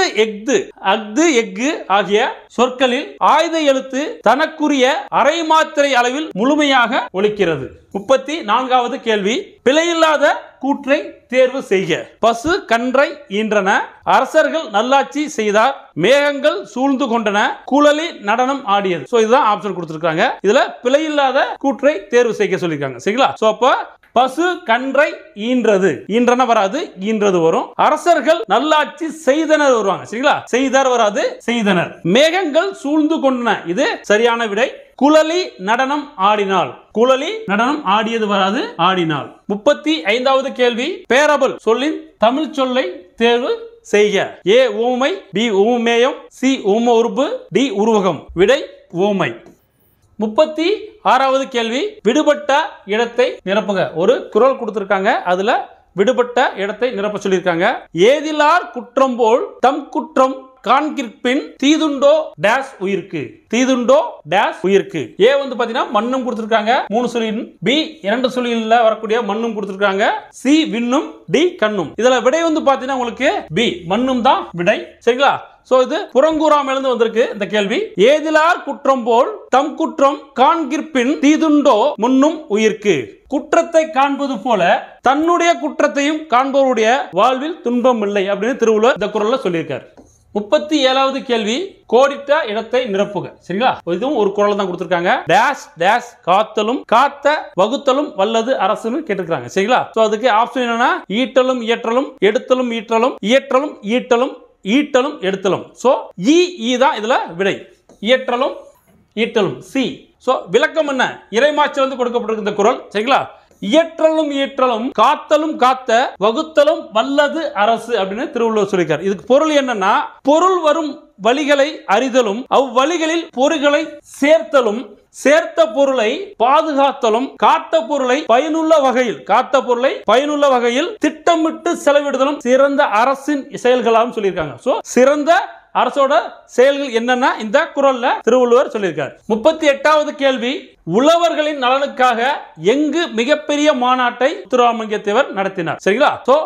எஃகு ஆகிய சொற்களில் ஆயுத எழுத்து தனக்குரிய அரை மாத்திரை அளவில் முழுமையாக ஒலிக்கிறது. 34வது கேள்வி, பிழையில்லாத கூற்றை தேர்வு செய்க. பசு கன்றை ஈன்றன, அரசர்கள் நல்லாட்சி செய்தார், மேகங்கள் சூழ்ந்து கொண்டன, குழலி நடனம் ஆடியது. சோ இதுதான் ஆப்ஷன் கொடுத்திருக்காங்க. இதுல பிழையில்லாத கூற்றை தேர்வு செய்ய சொல்லிருக்காங்க. சரிங்களா? சோ அப்ப பசு கன்றை ஈன்றன வராது, ஈன்றது வரும். அரசர்கள் நல்லாட்சி செய்தனர் வருவாங்க. சரிங்களா? செய்தார் வராது, செய்தனர். மேகங்கள் சூழ்ந்து கொண்டன, இது சரியான விடை. குழலி நடனம் ஆடினாள், குழலி நடனம் ஆடியது வராது, ஆடினாள். 35வது கேள்வி, பேரபல் சொல்லின் தமிழ் சொல்லை தேர்வு செய்க. ஏ ஊமை, பி ஊமேயம், சி ஊம உருபு, டி உருவகம். விடை ஊமை. 36வது கேள்வி, விடுபட்ட இடத்தை நிரப்புக. ஒரு குறள் கொடுத்திருக்காங்க, அதுல விடுபட்ட இடத்தை நிரப்ப சொல்லியிருக்காங்க. ஏதிலார் குற்றம் போல் தம் குற்றம் காண்கிற்பின் தீதுண்டோ டேஷ் உயிர்க்கு. தீதுண்டோ டேஷ் உயிர்க்கு. ஏ வந்து பாத்தீங்கன்னா மண்ணும் கொடுத்திருக்காங்க 3 சுழியின், பி 2 சுழியில வரக்கூடிய மண்ணும் கொடுத்திருக்காங்க, சி விண்ணும், டி கண்ணும். இதுல விடை வந்து பாத்தீங்கன்னா உங்களுக்கு பி மண்ணும் தான் விடை. சரிங்களா? சோ இது புறங்கூறாமிலிருந்து வந்திருக்கு இந்த கேள்வி. ஏதிலார் குற்றம் போல் தம் குற்றம் காண்கிற்பின் தீதுண்டோ முன்னும் உயிர்க்கு. குற்றத்தை காண்பது போல தன்னுடைய குற்றத்தையும் காண்பவருடைய வாழ்வில் துன்பம் இல்லை அப்படின்னு திருவள்ளுவர் இந்த குறள்ல சொல்லியிருக்காரு. 37வது கேள்வி, கோடிட்ட இடத்தை நிரப்புக. சரிங்களா? இதுவும் ஒரு குறள் தான் கொடுத்திருக்காங்க. டேஷ் டேஷ் காத்தலும் காத்த வகுத்தலும் வல்லது அரசுன்னு கேட்டிருக்காங்க. சரிங்களா? சோ அதுக்கு ஆப்ஷன் என்னன்னா ஈட்டலும் இயற்றலும், எடுத்தலும் ஈற்றலும், இயற்றலும் ஈட்டலும், ஈட்டலும் எடுத்தலும். சோ இ தான் இதுல விடை. இயற்றலும் ஈட்டலும் சி. சோ விளக்கம் என்ன? இறைமாச்சல் வந்து கொடுக்கப்பட்டிருக்கு இந்த குறள். சரிங்களா? இயற்றலும் ஈற்றலும் காத்தலும் காத்த வகுத்தலும் வல்லது அரசு அப்படின்னு திருவள்ளுவர் சொல்லியிருக்கார். இதுக்கு பொருள் என்னன்னா, பொருள் வரும் வழிகளை அறிதலும், அவ்வழிகளில் பொருள்களை சேர்த்தலும், சேர்த்த பொருளை பாதுகாத்தலும், காத்த பொருளை பயனுள்ள வகையில் திட்டமிட்டு செலவிடுதலும் சிறந்த அரசின் செயல்களாகவும் சொல்லியிருக்காங்க. சோ சிறந்த அரசோட செயல்கள் என்னன்னா இந்த குறள்ல திருவள்ளுவர் சொல்லியிருக்கார். 38வது கேள்வி, உழவர்களின் நலனுக்காக எங்கு மிகப்பெரிய மாநாட்டை முத்துராமலிங்க தேவர் நடத்தினார்? சரிங்களா? So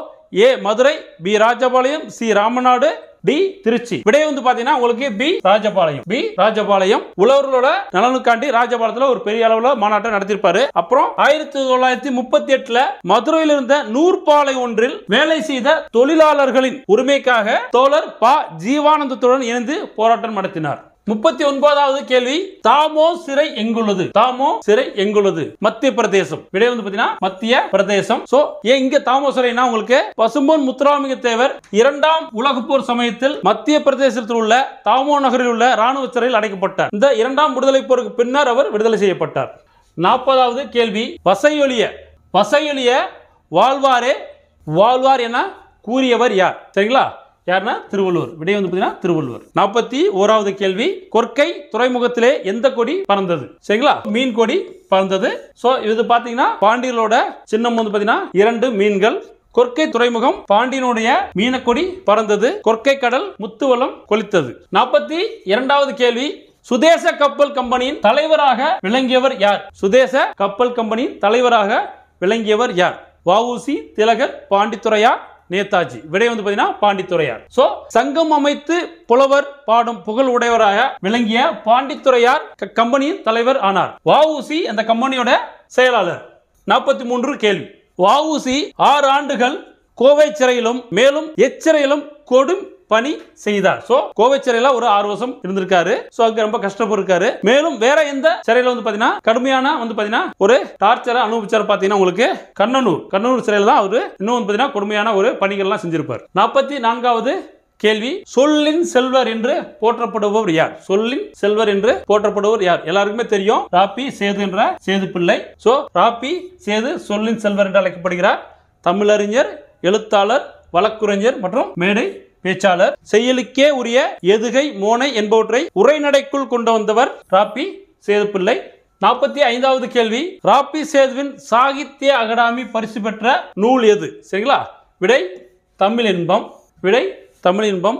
A Madurai, B Rajapalayam, C Ramanad, D Trichy. விடை வந்து பாத்தீங்கன்னா உங்களுக்கு பி ராஜபாளையம். பி ராஜபாளையம். உழவர்களோட நலனுக்காண்டி ராஜபாளையத்துல ஒரு பெரிய அளவுல மாநாட்டம் நடத்திருப்பாரு. அப்புறம் 1938 மதுரையில் இருந்த நூற்பாலை ஒன்றில் வேலை செய்த தொழிலாளர்களின் உரிமைக்காக தோழர் ப. ஜீவானந்தத்துடன் இணைந்து போராட்டம் நடத்தினார். 39வது கேள்வி, தாமோ சிறை எங்குள்ளது? தாமோ சிறை எங்குள்ளது? மத்திய பிரதேசம். விடை வந்து பாத்தீங்கன்னா மத்திய பிரதேசம். சோ இங்க தாமோ சிறைனா உங்களுக்கு பசும்பொன் முத்துராமலிங்க தேவர் 2ஆம் உலகப் போர் சமயத்தில் மத்திய பிரதேசத்தில் உள்ள தாமோ நகரில் உள்ள ராணுவ சிறையில் அடைக்கப்பட்டார். இந்த 2ஆம் விடுதலை போருக்கு பின்னர் அவர் விடுதலை செய்யப்பட்டார். 40வது கேள்வி, வசையொலிய வாழ்வாரே வாழ்வார் என கூறியவர் யார்? சரிங்களா? யாருன்னா திருவள்ளுவர். விடை வந்து பாத்தீங்கன்னா திருவள்ளுவர். 41வது கேள்வி, கொற்கை துறைமுகத்திலே எந்த கொடி பறந்தது? சரிங்களா? மீன் கொடி பறந்தது. சோ இது பாத்தீங்கன்னா பாண்டியர்களோட சின்னம் வந்து பாத்தீங்கன்னா 2 மீன்கள். கொற்கை துறைமுகம் பாண்டியனுடைய மீனக்கொடி பறந்தது. கொற்கை கடல் முத்துவலம் கொளித்தது. 42வது கேள்வி, சுதேச கப்பல் கம்பெனியின் தலைவராக விளங்கியவர் யார்? சுதேச கப்பல் கம்பெனியின் தலைவராக விளங்கியவர் யார்? வ.உ.சி. திலகர், பாண்டித்துரையார், நேதாஜி. விடை வந்து பாத்தீங்கன்னா பாண்டித்துரையார். சோ சங்கம் அமைத்து புலவர் பாடும் புகழ் உடையவராக விளங்கிய பாண்டித்துரையார் கம்பெனியின் தலைவர் ஆனார். வ.உ.சி. அந்த கம்பெனியோட செயலாளர். 43 கேள்வி, வ.உ.சி. 6 ஆண்டுகள் கோவை சிறையிலும் மேலும் எச்சிறையிலும் கொடும் பணி செய்தார். சோ கோவை சிறையில ஒரு 6 வருஷம் இருந்திருக்காரு. சோ அங்க ரொம்ப கஷ்டப்பட்டிருக்காரு. மேலும் வேற எந்த சிறையில வந்து பாத்தீங்கன்னா கடுமையான வந்து பாத்தீங்கன்னா ஒரு டார்ச்சரை அனுபவிச்சார் பாத்தீங்கன்னா உங்களுக்கு கண்ணனூர் சிறையில தான் அவரு இன்னும் வந்து பாத்தீங்கன்னா கொடுமையான ஒரு பணிகள்லாம் செஞ்சிருப்பார். 44வது கேள்வி, சொல்லின் செல்வர் என்று போற்றப்படுபவர் யார்? சொல்லின் செல்வர் என்று போற்றப்படுபவர் யார்? எல்லாருக்குமே தெரியும், ராபி சேது என்ற சேது பிள்ளை. சோ ராபி சேது சொல்லின் செல்வர் என்று அழைக்கப்படுகிறார். தமிழறிஞர், எழுத்தாளர், வழக்குரைஞர் மற்றும் மேடை பேச்சாளர். செய்யலுக்கே உரிய எதுகை, மோனை என்பவற்றை உரைநடைக்குள் கொண்டு வந்தவர் ராபி சேது பிள்ளை. 45வது கேள்வி, ராபி சேதுவின் சாகித்ய அகாடமி பரிசு பெற்ற நூல் எது? சரிங்களா? விடை தமிழ் இன்பம். விடை தமிழ் இன்பம்.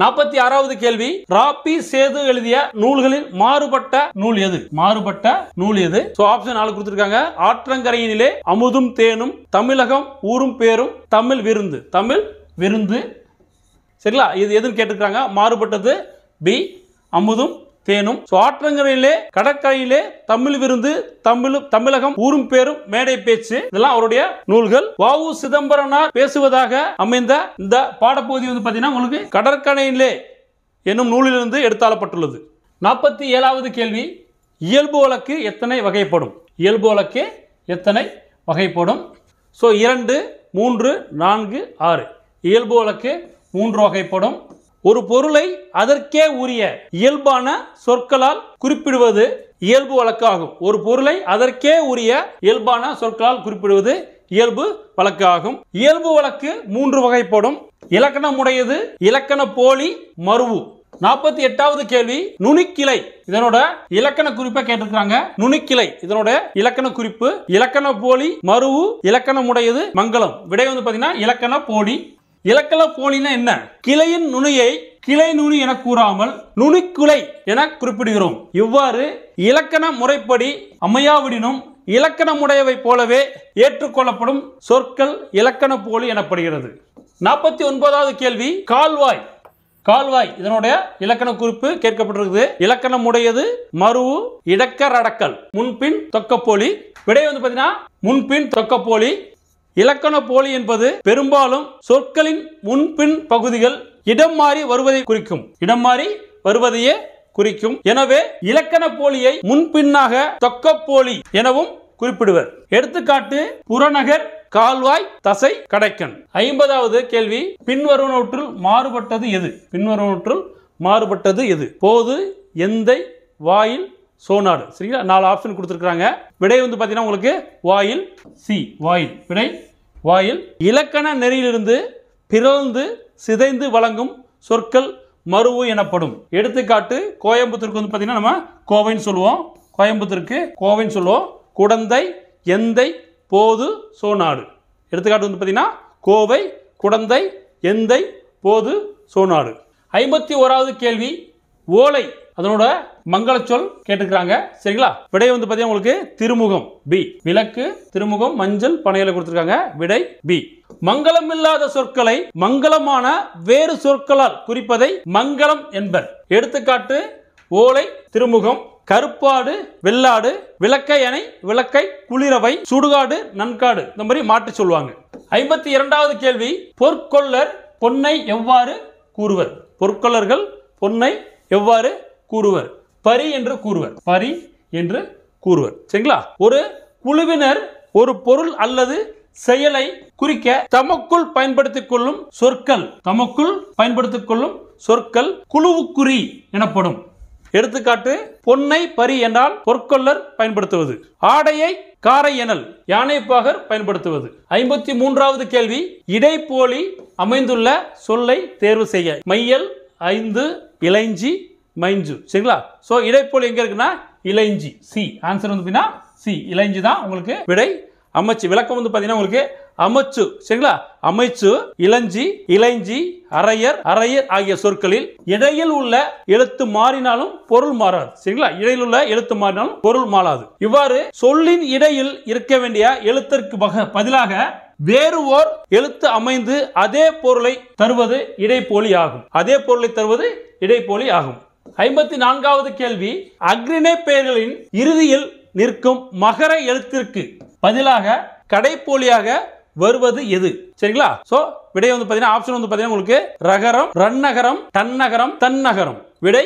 46வது கேள்வி, ராபி சேது எழுதிய நூல்களில் மாறுபட்ட நூல் எது? மாறுபட்ட நூல் எது? சோ ஆப்ஷன் 4 கொடுத்திருக்காங்க. ஆற்றங்கரையினிலே அமுதும் தேனும், தமிழகம் ஊரும் பேரும், தமிழ் விருந்து. தமிழ் விருந்து. சரிங்களா? இது எதுன்னு கேட்டிருக்காங்க. மாறுபட்டது பி அமுதும் தேனும். ஆற்றங்கரையிலே கடற்கரையிலே தமிழ் விருந்து, தமிழகம் ஊரும் பேரும், மேடை பேச்சு, இதெல்லாம் அவருடைய நூல்கள். வ.உ. சிதம்பரனார் பேசுவதாக அமைந்த இந்த பாடப்பகுதி வந்து பாத்தீங்கன்னா உங்களுக்கு கடற்கரையிலே என்னும் நூலிலிருந்து எடுத்தாளப்பட்டுள்ளது. 47வது கேள்வி, இயல்பு வழக்கு எத்தனை வகைப்படும்? இயல்பு வழக்கு எத்தனை வகைப்படும்? சோ 2, 3, 4, 6. இயல்பு வழக்கு 3 வகைப்படும். ஒரு பொருளை அதற்கே உரிய இயல்பான சொற்களால் குறிப்பிடுவது இயல்பு வழக்கு ஆகும். ஒரு பொருளை அதற்கே உரிய இயல்பான சொற்களால் குறிப்பிடுவது இயல்பு வழக்கு ஆகும். இயல்பு வழக்கு 3 வகைப்படும். இலக்கணமுடையது, இலக்கண போலி, மருவு. 48வது கேள்வி, நுனிக்கிளை இதனோட இலக்கண குறிப்பை கேட்டிருக்காங்க. நுனிக்கிளை இதனோட இலக்கண குறிப்பு இலக்கண போலி, மருவு, இலக்கணமுடையது, மங்களம். விடை வந்து பாத்தீங்கன்னா இலக்கண போலி. இலக்கண போலினா என்ன? கிளையின் நுனியை கிளை நுனி என கூறாமல் நுனிக்குலை என குறிப்பிடுகிறோம். இவ்வாறு இலக்கண முறைப்படி அமையாவிடினும் இலக்கணமுடையவை போலவே ஏற்றுக்கொள்ளப்படும் சொற்கள் இலக்கண போலி எனப்படுகிறது. 49வது கேள்வி, கால்வாய். கால்வாய் இதனுடைய இலக்கண குறிப்பு கேட்கப்பட்டிருக்குது. இலக்கணமுடையது, மருவு, இடக்கரடக்கல், முன்பின் தொக்கப்போலி. விடை வந்து பாத்தீங்கன்னா முன்பின் தொக்கப்போலி. இலக்கண போலி என்பது பெரும்பாலும் சொற்களின் முன்பின் பகுதிகள் இடம் மாறி வருவதை குறிக்கும். இடம் மாறி வருவதையே குறிக்கும். எனவே இலக்கண போலியை முன்பின்னாக தொக்கப்போலி எனவும் குறிப்பிடுவர். எடுத்துக்காட்டு, புறநகர், கால்வாய், தசை, கடைக்கன். 50வது கேள்வி, பின்வருவனவற்றுள் மாறுபட்டது எது? பின்வருவனவற்றுள் மாறுபட்டது எது? போது, எந்தை, வாயில், சோநாடு. சரிங்களா? 4 ஆப்ஷன் கொடுத்திருக்காங்க. விடை வந்து பாத்தீங்கன்னா உங்களுக்கு வாயில், சி வாயில். விடை வாயில். இலக்கண நெறியிலிருந்து பிறழ்ந்து சிதைந்து வழங்கும் சொற்கள் மருவு எனப்படும். எடுத்துக்காட்டு, கோயம்புத்தூருக்கு வந்து பாத்தீங்கன்னா நம்ம கோவைன்னு சொல்லுவோம். கோயம்புத்தூருக்கு கோவைன்னு சொல்லுவோம். குடந்தை, எந்தை, போது, சோநாடு. எடுத்துக்காட்டு வந்து பாத்தீங்கன்னா கோவை, குடந்தை, எந்தை, போது, சோநாடு. 51வது கேள்வி, ஓலை அதனோட மங்கள சொல் கேட்டுக்கிறாங்க. சரிங்களா? விடை வந்து பாத்தீங்கன்னா உங்களுக்கு திருமுகம் பி. விளக்கு, திருமுகம், மஞ்சள், பனையில கொடுத்திருக்காங்க. விடை பி. மங்களம் இல்லாத சொற்களை மங்களமான வேறு சொற்களால் குறிப்பதை மங்களம் என்பர். எடுத்துக்காட்டு ஓலை, திருமுகம், கருப்பாடு, வெள்ளாடு, விளக்கை அணை, விளக்கை, குளிரவை, சுடுகாடு, நன்காடு. இந்த மாதிரி மாற்றி சொல்லுவாங்க. 52வது கேள்வி, பொற்கொள்ளர் பொன்னை எவ்வாறு கூறுவர்? பொற்கொள்ளர்கள் பொன்னை எவ்வாறு கூறுவர்? பரி என்று கூறுவர். பரி என்று கூறுவர். சரிங்களா? ஒரு குழுவினர் ஒரு பொருள் அல்லது செயலை குறிக்க தமக்குள் பயன்படுத்திக் கொள்ளும் சொற்கள் குழுவுக்குறி எனப்படும். எடுத்துக்காட்டு பொன்னை பரி என்றால் பொற்கொள்ளர் பயன்படுத்துவது. ஆடையை காரை எனல் யானைப்பாகர் பயன்படுத்துவது. 53வது கேள்வி, இடைப்போலி அமைந்துள்ள சொல்லை தேர்வு செய்ய. மையல், ஐந்து, இளைஞ்சி, மைஞ்சு. சரிங்களா? சோ இடைப்போலி எங்க இருக்குன்னா இளைஞ்சி. சி. ஆன்சர் வந்து சி. இளைஞ்சி தான் உங்களுக்கு விடை. அமைச்சு விளக்கம் வந்து பாத்தீங்கன்னா உங்களுக்கு அமைச்சு. சரிங்களா? அமைச்சு, இளஞ்சி, இளைஞ்சி, அரையர், அரையர் ஆகிய சொற்களில் இடையில் உள்ள எழுத்து மாறினாலும் பொருள் மாறாது. சரிங்களா? இடையில் உள்ள எழுத்து மாறினாலும் பொருள் மாறாது. இவ்வாறு சொல்லின் இடையில் இருக்க வேண்டிய எழுத்திற்கு பதிலாக வேறு ஓர் எழுத்து அமைந்து அதே பொருளை தருவது இடைப்போலி ஆகும். 54வது கேள்வி, அக்ரிணை பெயர்களின் இறுதியில் நிற்கும் மகர எழுத்திற்கு பதிலாக கடைப்போலியாக வருவது எது? சரிங்களா? சோ விடை வந்து பாத்தீங்கன்னா ஆப்ஷன் வந்து பாத்தீங்கன்னா உங்களுக்கு ரகரம், ரன்னகரம், தன்னகரம், தன்னகரம். விடை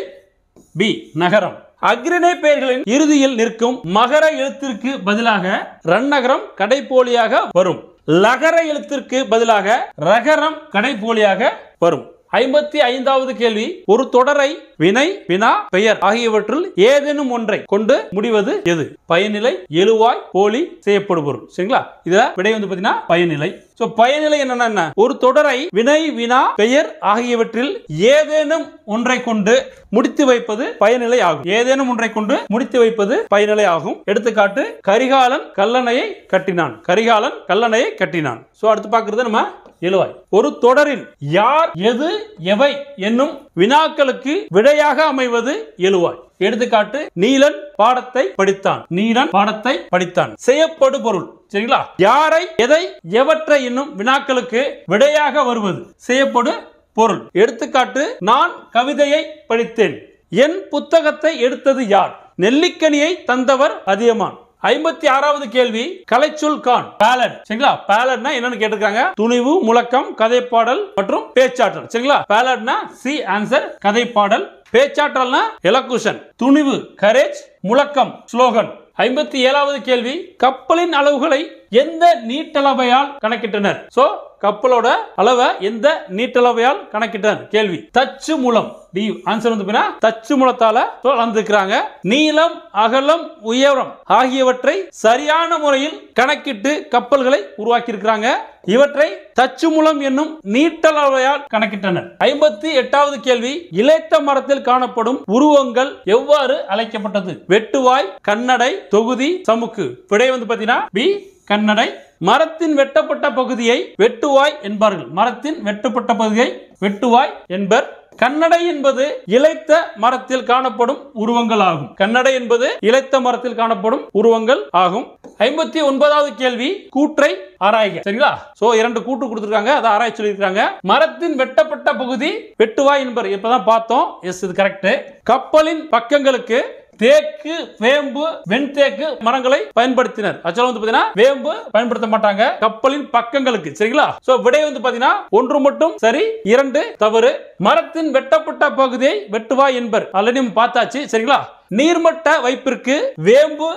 பி. நகரம். அக்ரிணை பெயர்களின் இறுதியில் நிற்கும் மகர எழுத்திற்கு பதிலாக ரன்னகரம் கடைப்போலியாக வரும். லகர எழுத்திற்கு பதிலாக ரகரம் கடைப்போலியாக வரும். 55வது கேள்வி, ஒரு தொடரை வினை, வினா, பெயர் ஆகியவற்றில் ஏதேனும் ஒன்றை கொண்டு முடிவது எது? பயனிலை, எழுவாய், போலி, செய்யப்படுபொருள். சரிங்களா? இதுல விடை வந்து பாத்தீங்கன்னா பயனிலை. சோ பயனிலை என்னன்னா ஒரு தொடரை வினை, வினா, பெயர் ஆகியவற்றில் ஏதேனும் ஒன்றை கொண்டு முடித்து வைப்பது பயனிலை ஆகும். ஏதேனும் ஒன்றை கொண்டு முடித்து வைப்பது பயனிலை ஆகும். எடுத்துக்காட்டு கரிகாலன் கல்லணையை கட்டினான். கரிகாலன் கல்லணையை கட்டினான். சோ அடுத்து பார்க்கிறது நம்ம எழுவாய். ஒரு தொடரில் யார், எது, எவை என்னும் வினாக்களுக்கு விடையாக அமைவது எழுவாய். எடுத்துக்காட்டு நீலன் பாடத்தை படித்தான். நீலன் பாடத்தை படித்தான். செய்யப்படு பொருள். சரிங்களா? யாரை, எதை, எவற்றை என்னும் வினாக்களுக்கு விடையாக வருவது செய்யப்படு பொருள். எடுத்துக்காட்டு நான் கவிதையை படித்தேன். என் புத்தகத்தை எடுத்தது யார்? நெல்லிக்கனியை தந்தவர் அதியமான். 56வது கேள்வி, கலைச்சொல் கான். பேலட். சரிங்களா? பேலட்னா என்னன்னு கேட்டிருக்காங்க. துணிவு, முழக்கம், கதைப்பாடல் மற்றும் பேச்சாற்றல். சரிங்களா? பேலட்னா சி. ஆன்சர் கதைப்பாடல். பேச்சாற்றல்னா எலக்யூஷன். துணிவு கரேஜ், முழக்கம் ஸ்லோகன். 57வது கேள்வி, கப்பலின் அளவுகளை எந்த நீட்டளவையால் கணக்கிட்டனர்? சோ கப்பலோட அளவை எந்த நீட்டளவையால் கணக்கிட்டனர்? கேள்வி தச்சு மூலம். டி. ஆன்சர் வந்து தச்சு மூலத்தால அளந்திருக்கிறாங்க. நீளம், அகலம், உயரம் ஆகியவற்றை சரியான முறையில் கணக்கிட்டு கப்பல்களை உருவாக்கி இருக்கிறாங்க. இவற்றை தச்சு மூலம் என்னும் நீட்டளவையால் கணக்கிட்டனர். 58வது கேள்வி, இளைத்த மரத்தில் காணப்படும் உருவங்கள் எவ்வாறு அழைக்கப்பட்டது? வெட்டுவாய், கண்ணடை, தொகுதி, சமுக்கு. விடை வந்து பாத்தீங்கன்னா பி. கண்ணடை. மரத்தின் வெட்டப்பட்ட பகுதியை வெட்டுவாய் என்பார்கள். மரத்தின் வெட்டப்பட்ட பகுதியை வெட்டுவாய் என்பர். கண்ணடை என்பது இளைத்த மரத்தில் காணப்படும் உருவங்கள் ஆகும். கண்ணடை என்பது இளைத்த மரத்தில் காணப்படும் உருவங்கள் ஆகும். 59வது கேள்வி, கூற்றை ஆராய்க. சரிங்களா? சோ 2 கூற்று கொடுத்திருக்காங்க, அதை ஆராய்ச்சி சொல்லியிருக்காங்க. மரத்தின் வெட்டப்பட்ட பகுதி வெட்டுவாய் என்பர். இப்பதான் பார்த்தோம். எஸ், இது கரெக்ட். கப்பலின் பக்கங்களுக்கு தேக்கு, வேம்பு, வெண்தேக்கு மரங்களை பயன்படுத்தினர். ஆக்சுவலா வந்து பாத்தீங்கன்னா வேம்பு பயன்படுத்த மாட்டாங்க கப்பலின் பக்கங்களுக்கு. சரிங்களா? சோ விடை வந்து பாத்தீங்கன்னா 1 மட்டும் சரி, 2 தவறு. மரத்தின் வெட்டப்பட்ட பகுதியை வெட்டுவாய் என்பர். ஆல்ரெடி பார்த்தாச்சு. சரிங்களா? நீர்மட்ட வைப்பிற்கு வேம்பு,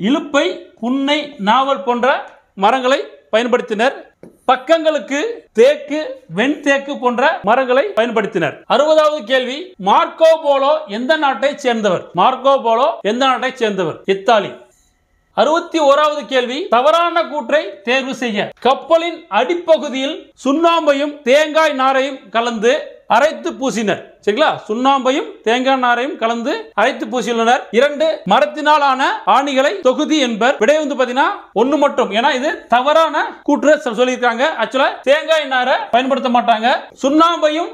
இலுப்பை, புன்னை, நாவல் போன்ற மரங்களை பயன்படுத்தினர். பக்கங்களுக்கு தேக்கு, வெண்தேக்கு போன்ற மரங்களை பயன்படுத்தினர். 60வது கேள்வி, மார்க்கோ போலோ எந்த நாட்டை சேர்ந்தவர்? மார்க்கோ போலோ எந்த நாட்டை சேர்ந்தவர்? இத்தாலி. 61வது கேள்வி, தவறான கூற்றை தேர்வு செய்ய. கப்பலின் அடிப்பகுதியில் சுண்ணாம்பையும் தேங்காய் நாரையும் கலந்து அரைத்து பூசினர். சரிங்களா? சுண்ணாம்பையும் தேங்காய் நாரையும் கலந்து அரைத்து பூசியுள்ளனர். 2 மரத்தினால் ஆன ஆணிகளை தொகுதி என்பர். விடை வந்து பாத்தீங்கன்னா 1 மட்டும். ஏன்னா இது தவறான கூற்று சொல்லியிருக்காங்க. ஆக்சுவலா தேங்காய் நாரை பயன்படுத்த மாட்டாங்க. சுண்ணாம்பையும்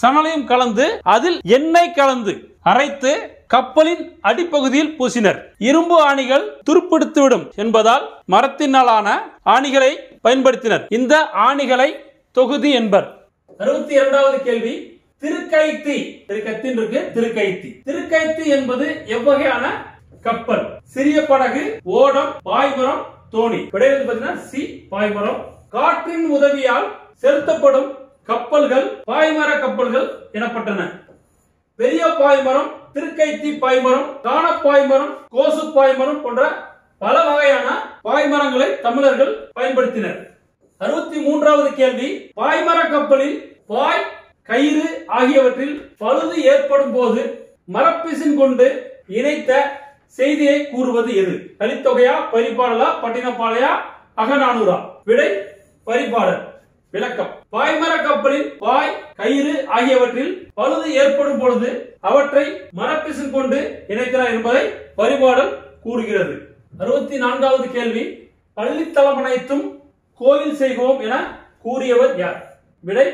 சணலையும் கலந்து அதில் எண்ணெய் கலந்து அரைத்து கப்பலின் அடிப்பகுதியில் பூசினர். இரும்பு ஆணிகள் துருப்பிடித்துவிடும் என்பதால் மரத்தினாலான ஆணிகளை பயன்படுத்தினர். இந்த ஆணிகளை தொகுதி என்பர். 62வது கேள்வி, திருக்கைத்தி. திருக்கைத்தி என்பது எவ்வகையான கப்பல்? சிறிய படகு, ஓடம், பாய்மரம், தோணி. விடை வந்து பாத்தீங்கன்னா சி, பாய்மரம். காற்றின் உதவியால் செலுத்தப்படும் கப்பல்கள் பாய்மர கப்பல்கள் எனப்பட்டன. பெரிய பாய்மரம், திருக்கைத்தி பாய்மரம், காண பாய்மரம், கோசு பாய்மரம் போன்ற பல வகையான பாய்மரங்களை தமிழர்கள் பயன்படுத்தினர். 63வது கேள்வி, பாய்மர கப்பலில் பாய், கயிறு ஆகியவற்றில் பழுது ஏற்படும் போது மரப்பிசின் கொண்டு இணைத்த செய்தியை கூறுவது எது? கலித்தொகையா, பரிபாடலா, பட்டினப்பாளையா, அகநானூறா? விடை பரிபாடல். விளக்கம்: பாய்மர கப்பலில் பாய், கயிறு ஆகியவற்றில் பழுது ஏற்படும் பொழுது அவற்றை மரப்பிசின் கொண்டு இணைத்தனர் என்பதை பரிபாடல் கூறுகிறது. 64வது கேள்வி, பள்ளித்தலம் அனைத்தும் கோயில் செய்வோம் என கூறியவர் யார்? விடை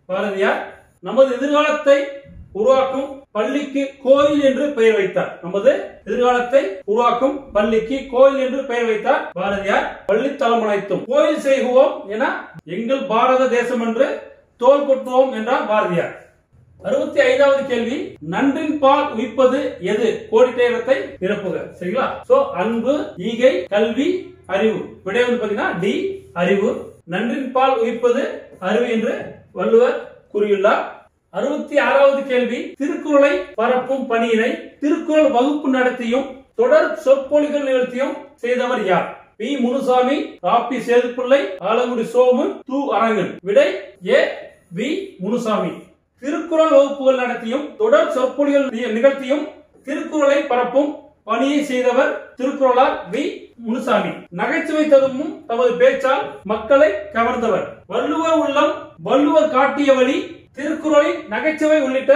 பாரதியார். நமது எதிர்காலத்தை உருவாக்கும் பள்ளிக்கு கோயில் என்று பெயர் வைத்தார். பாரதியார். பள்ளித்தலம் அனைத்தும் கோயில் செய்வோம் என எங்கள் பாரத தேசம் என்று தோல் கொட்டுவோம் என்றார் பாரதியார். 65வது கேள்வி, நன்றின் பால் உயிர்ப்பது எது? கோடிட்டேகத்தை நிரப்புக. சரிங்களா? சோ அன்பு, ஈகை, கல்வி, அறிவு. விடை வந்து பாத்தீங்கன்னா டி, அறிவு. நன்றின் பால் உயிர்ப்பது அறிவு என்று வள்ளுவர் கூறியுள்ளார். 66வது கேள்வி, திருக்குறளை பரப்பும் பணியினை திருக்குறள் வகுப்பு நடத்தியும் தொடர் சொற்பொழிகள் நிகழ்த்தியும் செய்தவர் யார்? பி. முனுசாமி, ராப்பி சேதுப்பிள்ளை, ஆலங்குடி சோமு, து. அரங்கன். விடை ஏ, வி. முனுசாமி. திருக்குறள் வகுப்புகள் நடத்தியும் தொடர் சொற்பொழிகள் நிகழ்த்தியும் திருக்குறளை பரப்பும் பணியை செய்தவர் திருக்குறளார் வி. முனுசாமி. நகைச்சுவை ததும்பும் தமது பேச்சால் மக்களை கவர்ந்தவர். வள்ளுவர் உள்ளம், வள்ளுவர் காட்டிய வழி, திருக்குறளின் நகைச்சுவை உள்ளிட்ட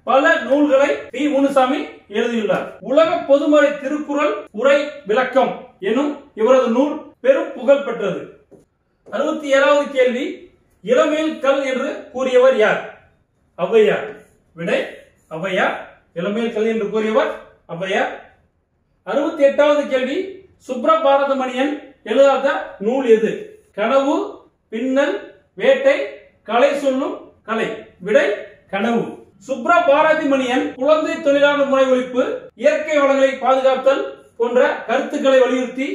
பல நூல்களை வி. முனுசாமி எழுதியுள்ளார். உலக பொதுமறை திருக்குறள் உரை விளக்கம் எனும் இவரது நூல் பெரும் புகழ் பெற்றது. 67வது கேள்வி, இளமேல் கல் என்று கூறியவர் யார்? ஔவையார். விடை ஔவையார். இளமேல் கல் என்று கூறியவர் ஔவையார். 68வது கேள்வி, சுப்ரபாரதமணியன் எழுதாத நூல் எது? கனவு, பின்னல், வேட்டை, கலை சொல்லும் கலை. விடை கனவு. சுப்ரபாரதிமணியன் குழந்தை தொழிலாளர் முறை ஒழிப்பு, இயற்கை வளங்களை பாதுகாத்தல் போன்ற கருத்துக்களை வலியுறுத்தி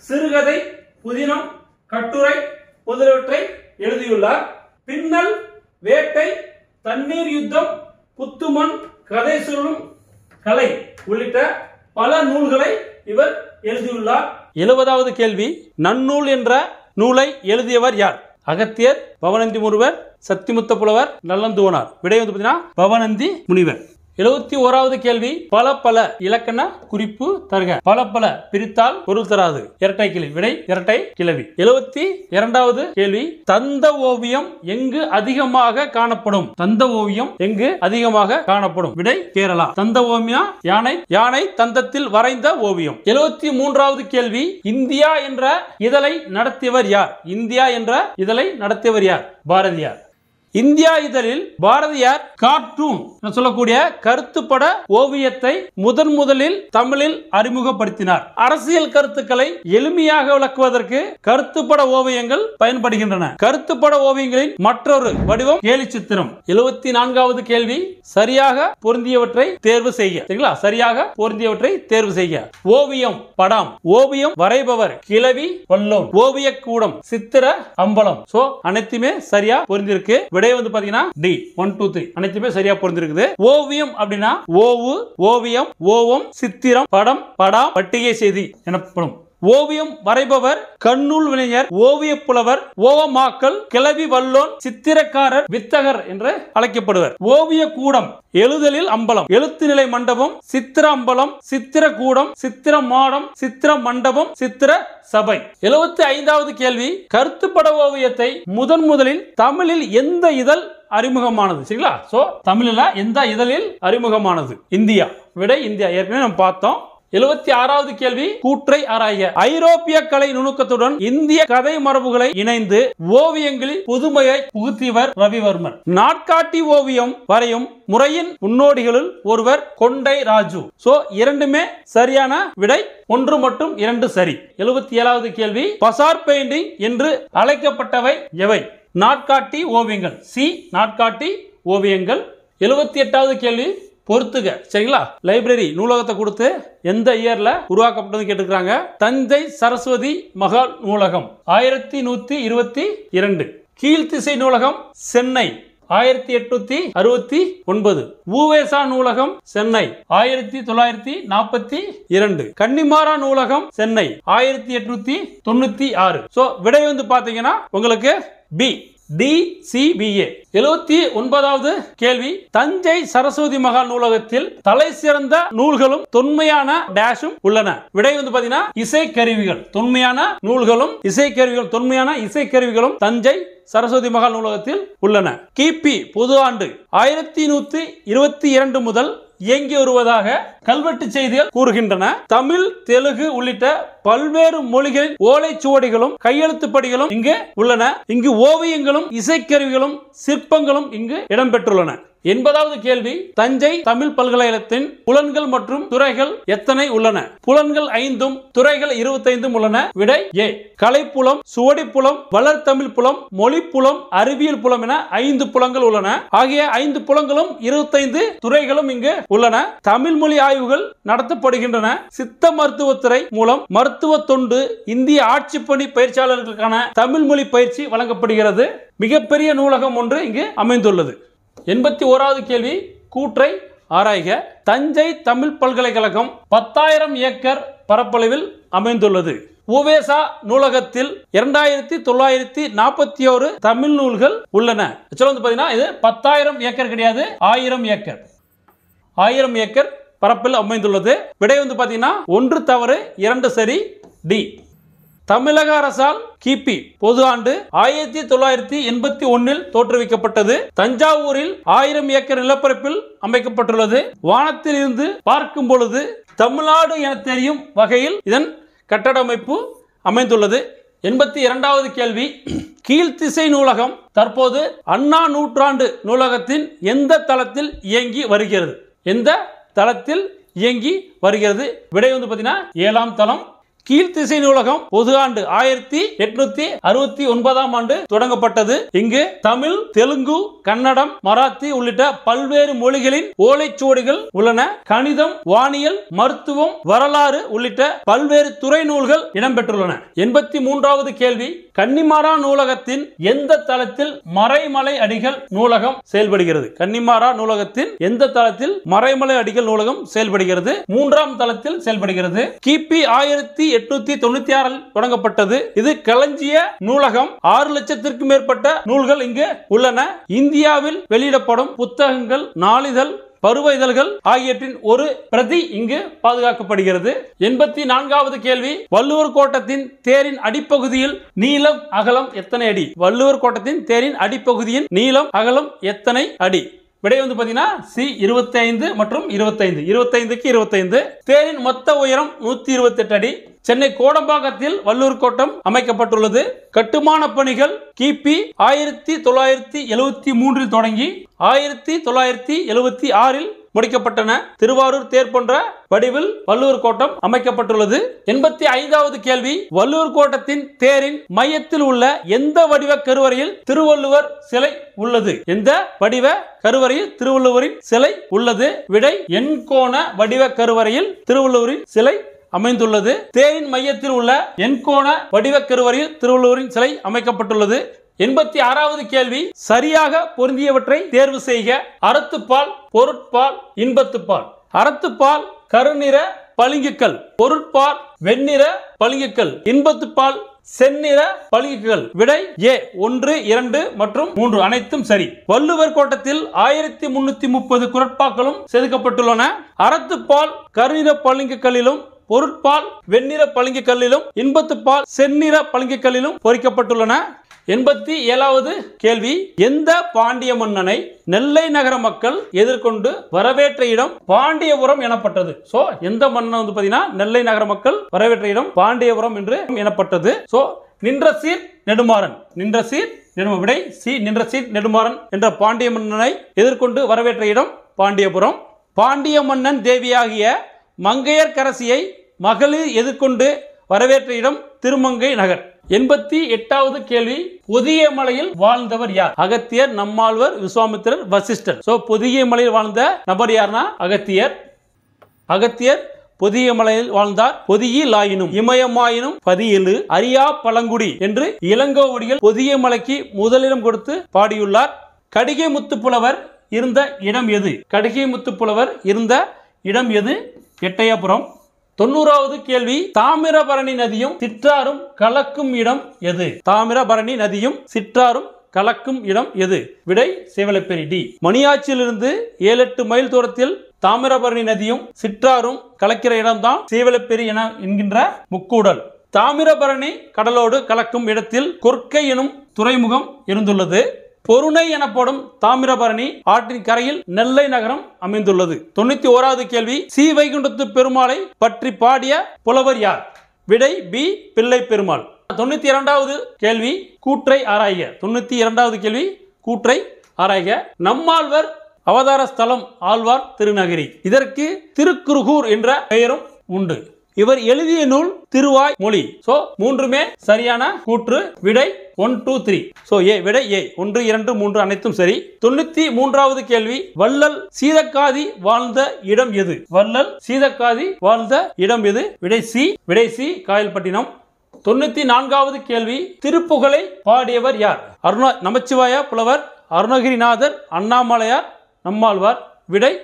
சிறுகதை, புதினம், கட்டுரை முதலியவற்றை எழுதியுள்ளார். பின்னல், வேட்டை, தண்ணீர் யுத்தம், புத்துமண், கதை சொல்லும் கலை உள்ளிட்ட பல நூல்களை இவர் எழுதியுள்ளார். 70வது கேள்வி, நன்னூல் என்ற நூலை எழுதியவர் யார்? அகத்தியர், பவனந்தி முனிவர், சத்திமுத்த புலவர், நல்லந்துவனார். விடை வந்து பாத்தீங்கன்னா பவனந்தி முனிவர். 71வது கேள்வி, பல பல இலக்கண குறிப்பு தருக. பல பல பிரித்தால் பொருள் தராது. இரட்டை கிளவி. விடை இரட்டை கிளவி. 72வது கேள்வி, தந்த ஓவியம் எங்கு அதிகமாக காணப்படும்? தந்த ஓவியம் எங்கு அதிகமாக காணப்படும்? விடை கேரளா. தந்த ஓவியம் யானை தந்தத்தில் வரைந்த ஓவியம். 73வது கேள்வி, இந்தியா என்ற இதழை நடத்தியவர் யார்? இந்தியா என்ற இதழை நடத்தியவர் யார்? பாரதியார். இந்தியா இதழில் பாரதியார் கார்ட்டூன் சொல்லக்கூடிய கருத்துப்பட ஓவியத்தை முதலில் தமிழில் அறிமுகப்படுத்தினார். அரசியல் கருத்துக்களை எளிமையாக விளக்குவதற்கு கருத்துப்பட ஓவியங்கள் பயன்படுகின்றன. கருத்துப்பட ஓவியங்களின் மற்றொரு வடிவம் கேலி சித்திரம். 74வது கேள்வி, சரியாக பொருந்தியவற்றை தேர்வு செய்க. சரிங்களா? சரியாக பொருந்தியவற்றை தேர்வு செய்க. ஓவியம் படம், ஓவியம் வரைபவர் கிழவி வல்லோன், ஓவிய கூடம் சித்திர அம்பலம். சோ அனைத்துமே சரியா பொருந்திருக்கு. விடை வந்து பாத்தீங்கன்னா டி 1 2 3 அனைத்துமே சரியா பொருந்திருக்குது. ஓவியம் அப்படின்னா ஓவு, ஓவியம், ஓவம், சித்திரம், படம், படா, பட்டிகை செய்தி எனப்படும். ஓவியம் வரைபவர், கண்ணூல் வினைஞர், ஓவிய புலவர், ஓவமாக்கல், கிளவி வல்லோன், சித்திரக்காரர், வித்தகர் என்று அழைக்கப்படுவர். ஓவிய கூடம் எழுதலில் அம்பலம், எழுத்து நிலை மண்டபம், சித்திர அம்பலம், சித்திர கூடம், சித்திர மாடம், சித்திர மண்டபம், சித்திர சபை. 75வது கேள்வி, கருத்துப்பட ஓவியத்தை முதலில் தமிழில் எந்த இதழ் அறிமுகமானது? சரிங்களா? சோ தமிழில் எந்த இதழில் அறிமுகமானது? இந்தியா. விடை இந்தியா. ஏற்கனவே நம்ம பார்த்தோம். 76வது கேள்வி, கூற்றை ஆராய்க. ஐரோப்பிய கலை நுணுக்கத்துடன் இந்திய கதை மரபுகளை இணைந்து ஓவியங்களில் புதுமையை புகுத்தியவர் ரவிவர்மன். நாட்காட்டி ஓவியம் வரையும் முறையின் முன்னோடிகளுள் ஒருவர் கொண்டை ராஜு. சோ இரண்டுமே சரியான விடை. 1 மற்றும் 2 சரி. 77வது கேள்வி, பசார் பெயிண்டிங் என்று அழைக்கப்பட்டவை எவை? நாட்காட்டி ஓவியங்கள். சி நாட்காட்டி ஓவியங்கள். 78வது கேள்வி, பொறுத்துக. சரிங்களா? லைப்ரரி நூலகத்தை கொடுத்து எந்த இயர்ல உருவாக்கப்பட்டது கேட்டுக்கிறாங்க. தஞ்சை சரஸ்வதி மகால் நூலகம் 1122. கீழ்த்திசை நூலகம் சென்னை 1869. ஊவேசா நூலகம் சென்னை 1942. கன்னிமாரா நூலகம் சென்னை 1896. சோ விடை வந்து பாத்தீங்கன்னா உங்களுக்கு பி DCBA. 79வது கேள்வி, தஞ்சை சரஸ்வதி மகால் நூலகத்தில் தலை சிறந்த நூல்களும் தொன்மையான டேஷும் உள்ளன. விடை வந்து பாத்தீங்கன்னா இசைக்கருவிகள். தொன்மையான நூல்களும் இசைக்கருவிகள், தொன்மையான இசைக்கருவிகளும் தஞ்சை சரஸ்வதி மகால் நூலகத்தில் உள்ளன. கிபி பொது ஆண்டு 1122 முதல் இயங்கி வருவதாக கல்வெட்டு செய்திகள் கூறுகின்றன. தமிழ், தெலுங்கு உள்ளிட்ட பல்வேறு மொழிகளின் ஓலைச்சுவடிகளும் கையெழுத்துப்படிகளும் இங்கு உள்ளன. இங்கு ஓவியங்களும் இசைக்கருவிகளும் சிற்பங்களும் இங்கு இடம்பெற்றுள்ளன. 80வது கேள்வி, தஞ்சை தமிழ் பல்கலைக்கழகத்தின் புலன்கள் மற்றும் துறைகள் எத்தனை உள்ளன? புலன்கள் 5ம் துறைகள் 25 உள்ளன. விடை ஏ. கலைப்புலம், சுவடிப்புலம், வளர்தமிழ் புலம், மொழி புலம், அறிவியல் புலம் என 5 புலங்கள் உள்ளன. ஆகிய 5 புலங்களும் 25 துறைகளும் இங்கு உள்ளன. தமிழ் மொழி ஆய்வுகள் நடத்தப்படுகின்றன. சித்த மருத்துவத்துறை மூலம் மருத்துவ தொண்டு, இந்திய ஆட்சிப்பணி பயிற்சியாளர்களுக்கான தமிழ் மொழி பயிற்சி வழங்கப்படுகிறது. மிகப்பெரிய நூலகம் ஒன்று இங்கு அமைந்துள்ளது. 81வது கேள்வி, கூற்றை ஆராய்க. தஞ்சை தமிழ் பல்கலைக்கழகம் 10,000 ஏக்கர் பரப்பளவில் அமைந்துள்ளது. ஊவேசா நூலகத்தில் 2941 தமிழ் நூல்கள் உள்ளன. வந்து பாத்தீங்கன்னா இது 10,000 ஏக்கர் கிடையாது, 1000 ஏக்கர். 1000 ஏக்கர் பரப்பில் அமைந்துள்ளது. விடை வந்து பாத்தீங்கன்னா 1 தவறு 2 சரி. டி. தமிழக அரசால் கிபி பொது ஆண்டு 1981 தோற்றுவிக்கப்பட்டது. தஞ்சாவூரில் 1000 ஏக்கர் நிலப்பரப்பில் அமைக்கப்பட்டுள்ளது. வானத்தில் இருந்து பார்க்கும் பொழுது தமிழ்நாடு என தெரியும் வகையில் இதன் கட்டட அமைப்பு அமைந்துள்ளது. 82வது கேள்வி, கீழ்த்திசை நூலகம் தற்போது அண்ணா நூற்றாண்டு நூலகத்தின் எந்த தளத்தில் இயங்கி வருகிறது? எந்த தளத்தில் இயங்கி வருகிறது? விடை வந்து பாத்தீங்கன்னா 7ஆம் தளம். கீழ்த்திசை நூலகம் பொது ஆண்டு 1869 தொடங்கப்பட்டது. இங்கு தமிழ், தெலுங்கு, கன்னடம், மராத்தி உள்ளிட்ட பல்வேறு மொழிகளின் ஓலைச்சுவடிகள் உள்ளன. கணிதம், வானியல், மருத்துவம், வரலாறு உள்ளிட்ட பல்வேறு துறை நூல்கள் இடம்பெற்றுள்ளன. 83வது கேள்வி, கன்னிமாரா நூலகத்தின் எந்த தளத்தில் மறைமலை அடிகள் நூலகம் செயல்படுகிறது? கன்னிமாரா நூலகத்தின் எந்த தளத்தில் மறைமலை அடிகள் நூலகம் செயல்படுகிறது? 3ஆம் தளத்தில் செயல்படுகிறது. கிபி 1896 தொடங்கப்பட்டது. இது களஞ்சிய நூலகம். 6 லட்சத்திற்கும் மேற்பட்ட நூல்கள் இங்கு உள்ளன. இந்தியாவில் வெளியிடப்படும் புத்தகங்கள், நாளிதழ், பருவ இதழ்கள் ஆகியவற்றின் ஒரு பிரதி இங்கு பாதுகாக்கப்படுகிறது. 84வது கேள்வி, வள்ளுவர் கோட்டத்தின் தேரின் அடிப்பகுதியில் நீளம் அகலம் எத்தனை அடி? வள்ளுவர் கோட்டத்தின் தேரின் அடிப்பகுதியின் நீளம் அகலம் எத்தனை அடி? விடை வந்து பாத்தீங்கன்னா சி 25 மற்றும் 25. 25க்கு 25. தேரின் மொத்த உயரம் 128 அடி. சென்னை கோடம்பாக்கத்தில் வள்ளுவர் கோட்டம் அமைக்கப்பட்டுள்ளது. கட்டுமான பணிகள் கிபி 1973 தொடங்கி 1976 முடிக்கப்பட்டன. திருவாரூர் தேர் போன்ற வடிவில் வள்ளுவர் கோட்டம் அமைக்கப்பட்டுள்ளது. 85வது கேள்வி, வள்ளுவர் கோட்டத்தின் தேரின் மையத்தில் உள்ள எந்த வடிவ கருவறையில் திருவள்ளுவர் சிலை உள்ளது? எந்த வடிவ கருவறையில் திருவள்ளுவரின் சிலை உள்ளது? விடை எண்கோண வடிவ கருவறையில் திருவள்ளுவரின் சிலை அமைந்துள்ளது. தேரின் மையத்தில் உள்ள எண்கோண வடிவ கருவறையில் திருவள்ளுவரின் சிலை அமைக்கப்பட்டுள்ளது. 86வது கேள்வி, சரியாக பொருந்தியவற்றை தேர்வு செய்க. அறத்துப்பால், பொருட்பால், இன்பத்துப்பால். அறத்துப்பால் கருநிற பளிங்குக்கல். பொருட்பால் வெண்ணிற பளிங்குக்கல். இன்பத்துப்பால் செந்நிற பளிங்குக்கல். விடை ஏ 1, 2 மற்றும் 3 அனைத்தும் சரி. வள்ளுவர் கோட்டத்தில் 1330 குறட்பாக்களும் செதுக்கப்பட்டுள்ளன. அறத்துப்பால் கருநிற பளிங்குக்கல்லிலும் பொருட்பால் வெண்ணிற பளிங்குக்கல்லிலும் இன்பத்துப்பால் செந்நிற பளிங்குக்கல்லிலும் பொறிக்கப்பட்டுள்ளன. 87வது கேள்வி, எந்த பாண்டிய மன்னனை நெல்லை நகர மக்கள் எதிர்கொண்டு வரவேற்ற இடம் பாண்டியபுரம் எனப்பட்டது? சோ எந்த மன்னன் வந்து பாத்தீங்கன்னா நெல்லை நகர மக்கள் வரவேற்ற இடம் பாண்டியபுரம் என்று எனப்பட்டது. சோ நின்றசீர் நெடுமாறன். நின்றசீர் விடை சி நின்றசீர் நெடுமாறன் என்ற பாண்டிய மன்னனை எதிர்கொண்டு வரவேற்ற இடம் பாண்டியபுரம். பாண்டிய மன்னன் தேவியாகிய மங்கையர்க்கரசியை மகளிர் எதிர்கொண்டு வரவேற்ற இடம் திருமங்கை நகர். 88வது கேள்வி, பொதிகை மலையில் வாழ்ந்தவர் யார்? அகத்தியர், நம்மாழ்வார், விஸ்வாமித்திரர், வசிஷ்டர். சோ பொதிகை மலையில் வாழ்ந்த நபர் யார்னா அகத்தியர். அகத்தியர் பொதிகை மலையில் வாழ்ந்தார். பொதியிலாயினும் இமயமாயினும் பதியெழு அரியா பழங்குடி என்று இளங்கோவடிகள் பொதிகை மலைக்கு முதலிடம் கொடுத்து பாடியுள்ளார். கடிகை முத்துப்புலவர் இருந்த இடம் எது? கடிகை முத்துப்புலவர் இருந்த இடம் எது? எட்டயபுரம். 90வது கேள்வி, தாமிரபரணி நதியும் சிற்றாரும் கலக்கும் இடம் எது? தாமிரபரணி நதியும் சிற்றாரும் கலக்கும் இடம் எது? விடை சேவலப்பேரி டி. மணியாச்சியிலிருந்து 7-8 மைல் தூரத்தில் தாமிரபரணி நதியும் சிற்றாரும் கலக்கிற இடம்தான் சேவலப்பேரி என்கின்ற முக்கூடல். தாமிரபரணி கடலோடு கலக்கும் இடத்தில் கொற்கை எனும் துறைமுகம் இருந்துள்ளது. பொருணை எனப்படும் தாமிரபரணி ஆற்றின் கரையில் நெல்லை நகரம் அமைந்துள்ளது. 91வது கேள்வி, சி வைகுண்டத்து பெருமாளை பற்றி பாடிய புலவர் யார்? விடை பி பிள்ளை பெருமாள். 92வது கேள்வி, கூற்றை ஆராய்க. 92வது கேள்வி, கூற்றை ஆராய்க. நம்மாழ்வார் அவதார ஸ்தலம் ஆழ்வார் திருநகரி. இதற்கு திருக்குறுகூர் என்ற பெயரும் உண்டு. இவர் எழுதிய நூல் திருவாய் மொழி. சோ மூன்றுமே சரியான கூற்று. விடை 1, 2, 3. சோ ஏ விடை ஏ 1, 2, 3 அனைத்தும் சரி. 93வது கேள்வி, வள்ளல் சீதக்காதி வாழ்ந்த இடம் எது? வள்ளல் சீதக்காதி வாழ்ந்த இடம் எது? விடை சி காயல்பட்டினம். 94வது கேள்வி, திருப்புகழை பாடியவர் யார்? நமச்சிவாய புலவர், அருணகிரிநாதர், அண்ணாமலையார், நம்மாழ்வார். விடை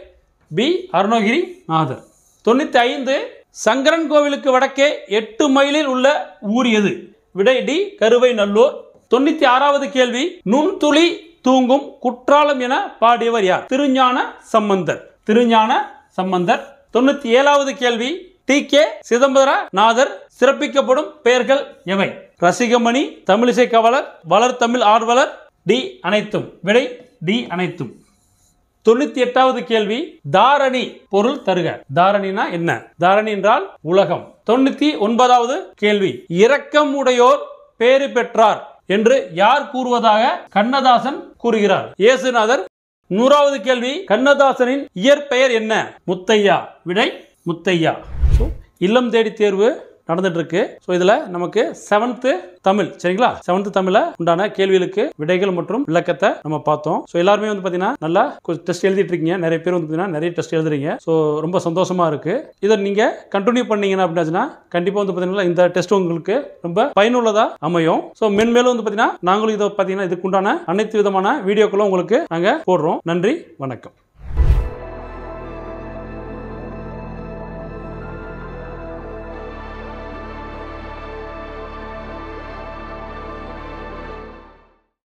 பி அருணகிரிநாதர். 95, சங்கரன் கோவிலுக்கு வடக்கே 8 மைலில் உள்ள ஊர் எது? விடை டி கருவை நல்லூர். 96வது கேள்வி, நுண்துளி தூங்கும் குற்றாலம் என பாடியவர் யார்? திருஞான சம்பந்தர். திருஞான சம்பந்தர். 97வது கேள்வி, டி.கே. சிதம்பரநாதர் சிறப்பிக்கப்படும் பெயர்கள் எவை? ரசிகமணி, தமிழிசை கவலர், வளர் தமிழ் ஆர்வலர். டி அனைத்தும். விடை டி அனைத்தும். 98வது கேள்வி, தாரணி பொருள் தருக. தாரணினா என்ன? தாரணி என்றால் உலகம். 99வது கேள்வி, இரக்கம் உடையோர் பேறு பெற்றார் என்று யார் கூறுவதாக கண்ணதாசன் கூறுகிறார்? இயேசுநாதர். 100வது கேள்வி, கண்ணதாசனின் இயற்பெயர் என்ன? முத்தையா. விடை முத்தையா. இல்லம் தேடி தேர்வு நடந்துட்டு இருக்கு. ஸோ இதில் நமக்கு 7th தமிழ், சரிங்களா? 7th தமிழ உண்டான கேள்விகளுக்கு விடைகள் மற்றும் விளக்கத்தை நம்ம பார்த்தோம். ஸோ எல்லாருமே வந்து பார்த்தீங்கன்னா நல்லா டெஸ்ட் எழுதிட்டு இருக்கீங்க. நிறைய பேர் வந்து பார்த்தீங்கன்னா நிறைய டெஸ்ட் எழுதுறீங்க. ஸோ ரொம்ப சந்தோஷமா இருக்கு. இதை நீங்க கண்டினியூ பண்ணீங்கன்னா அப்படின்னா கண்டிப்பாக வந்து பார்த்தீங்கன்னா இந்த டெஸ்ட் உங்களுக்கு ரொம்ப பயனுள்ளதா அமையும். ஸோ மென்மேலும் வந்து பார்த்தீங்கன்னா நாங்களும் இதை பார்த்தீங்கன்னா இதுக்குண்டான அனைத்து விதமான வீடியோக்களும் உங்களுக்கு நாங்கள் போடுறோம். நன்றி, வணக்கம்.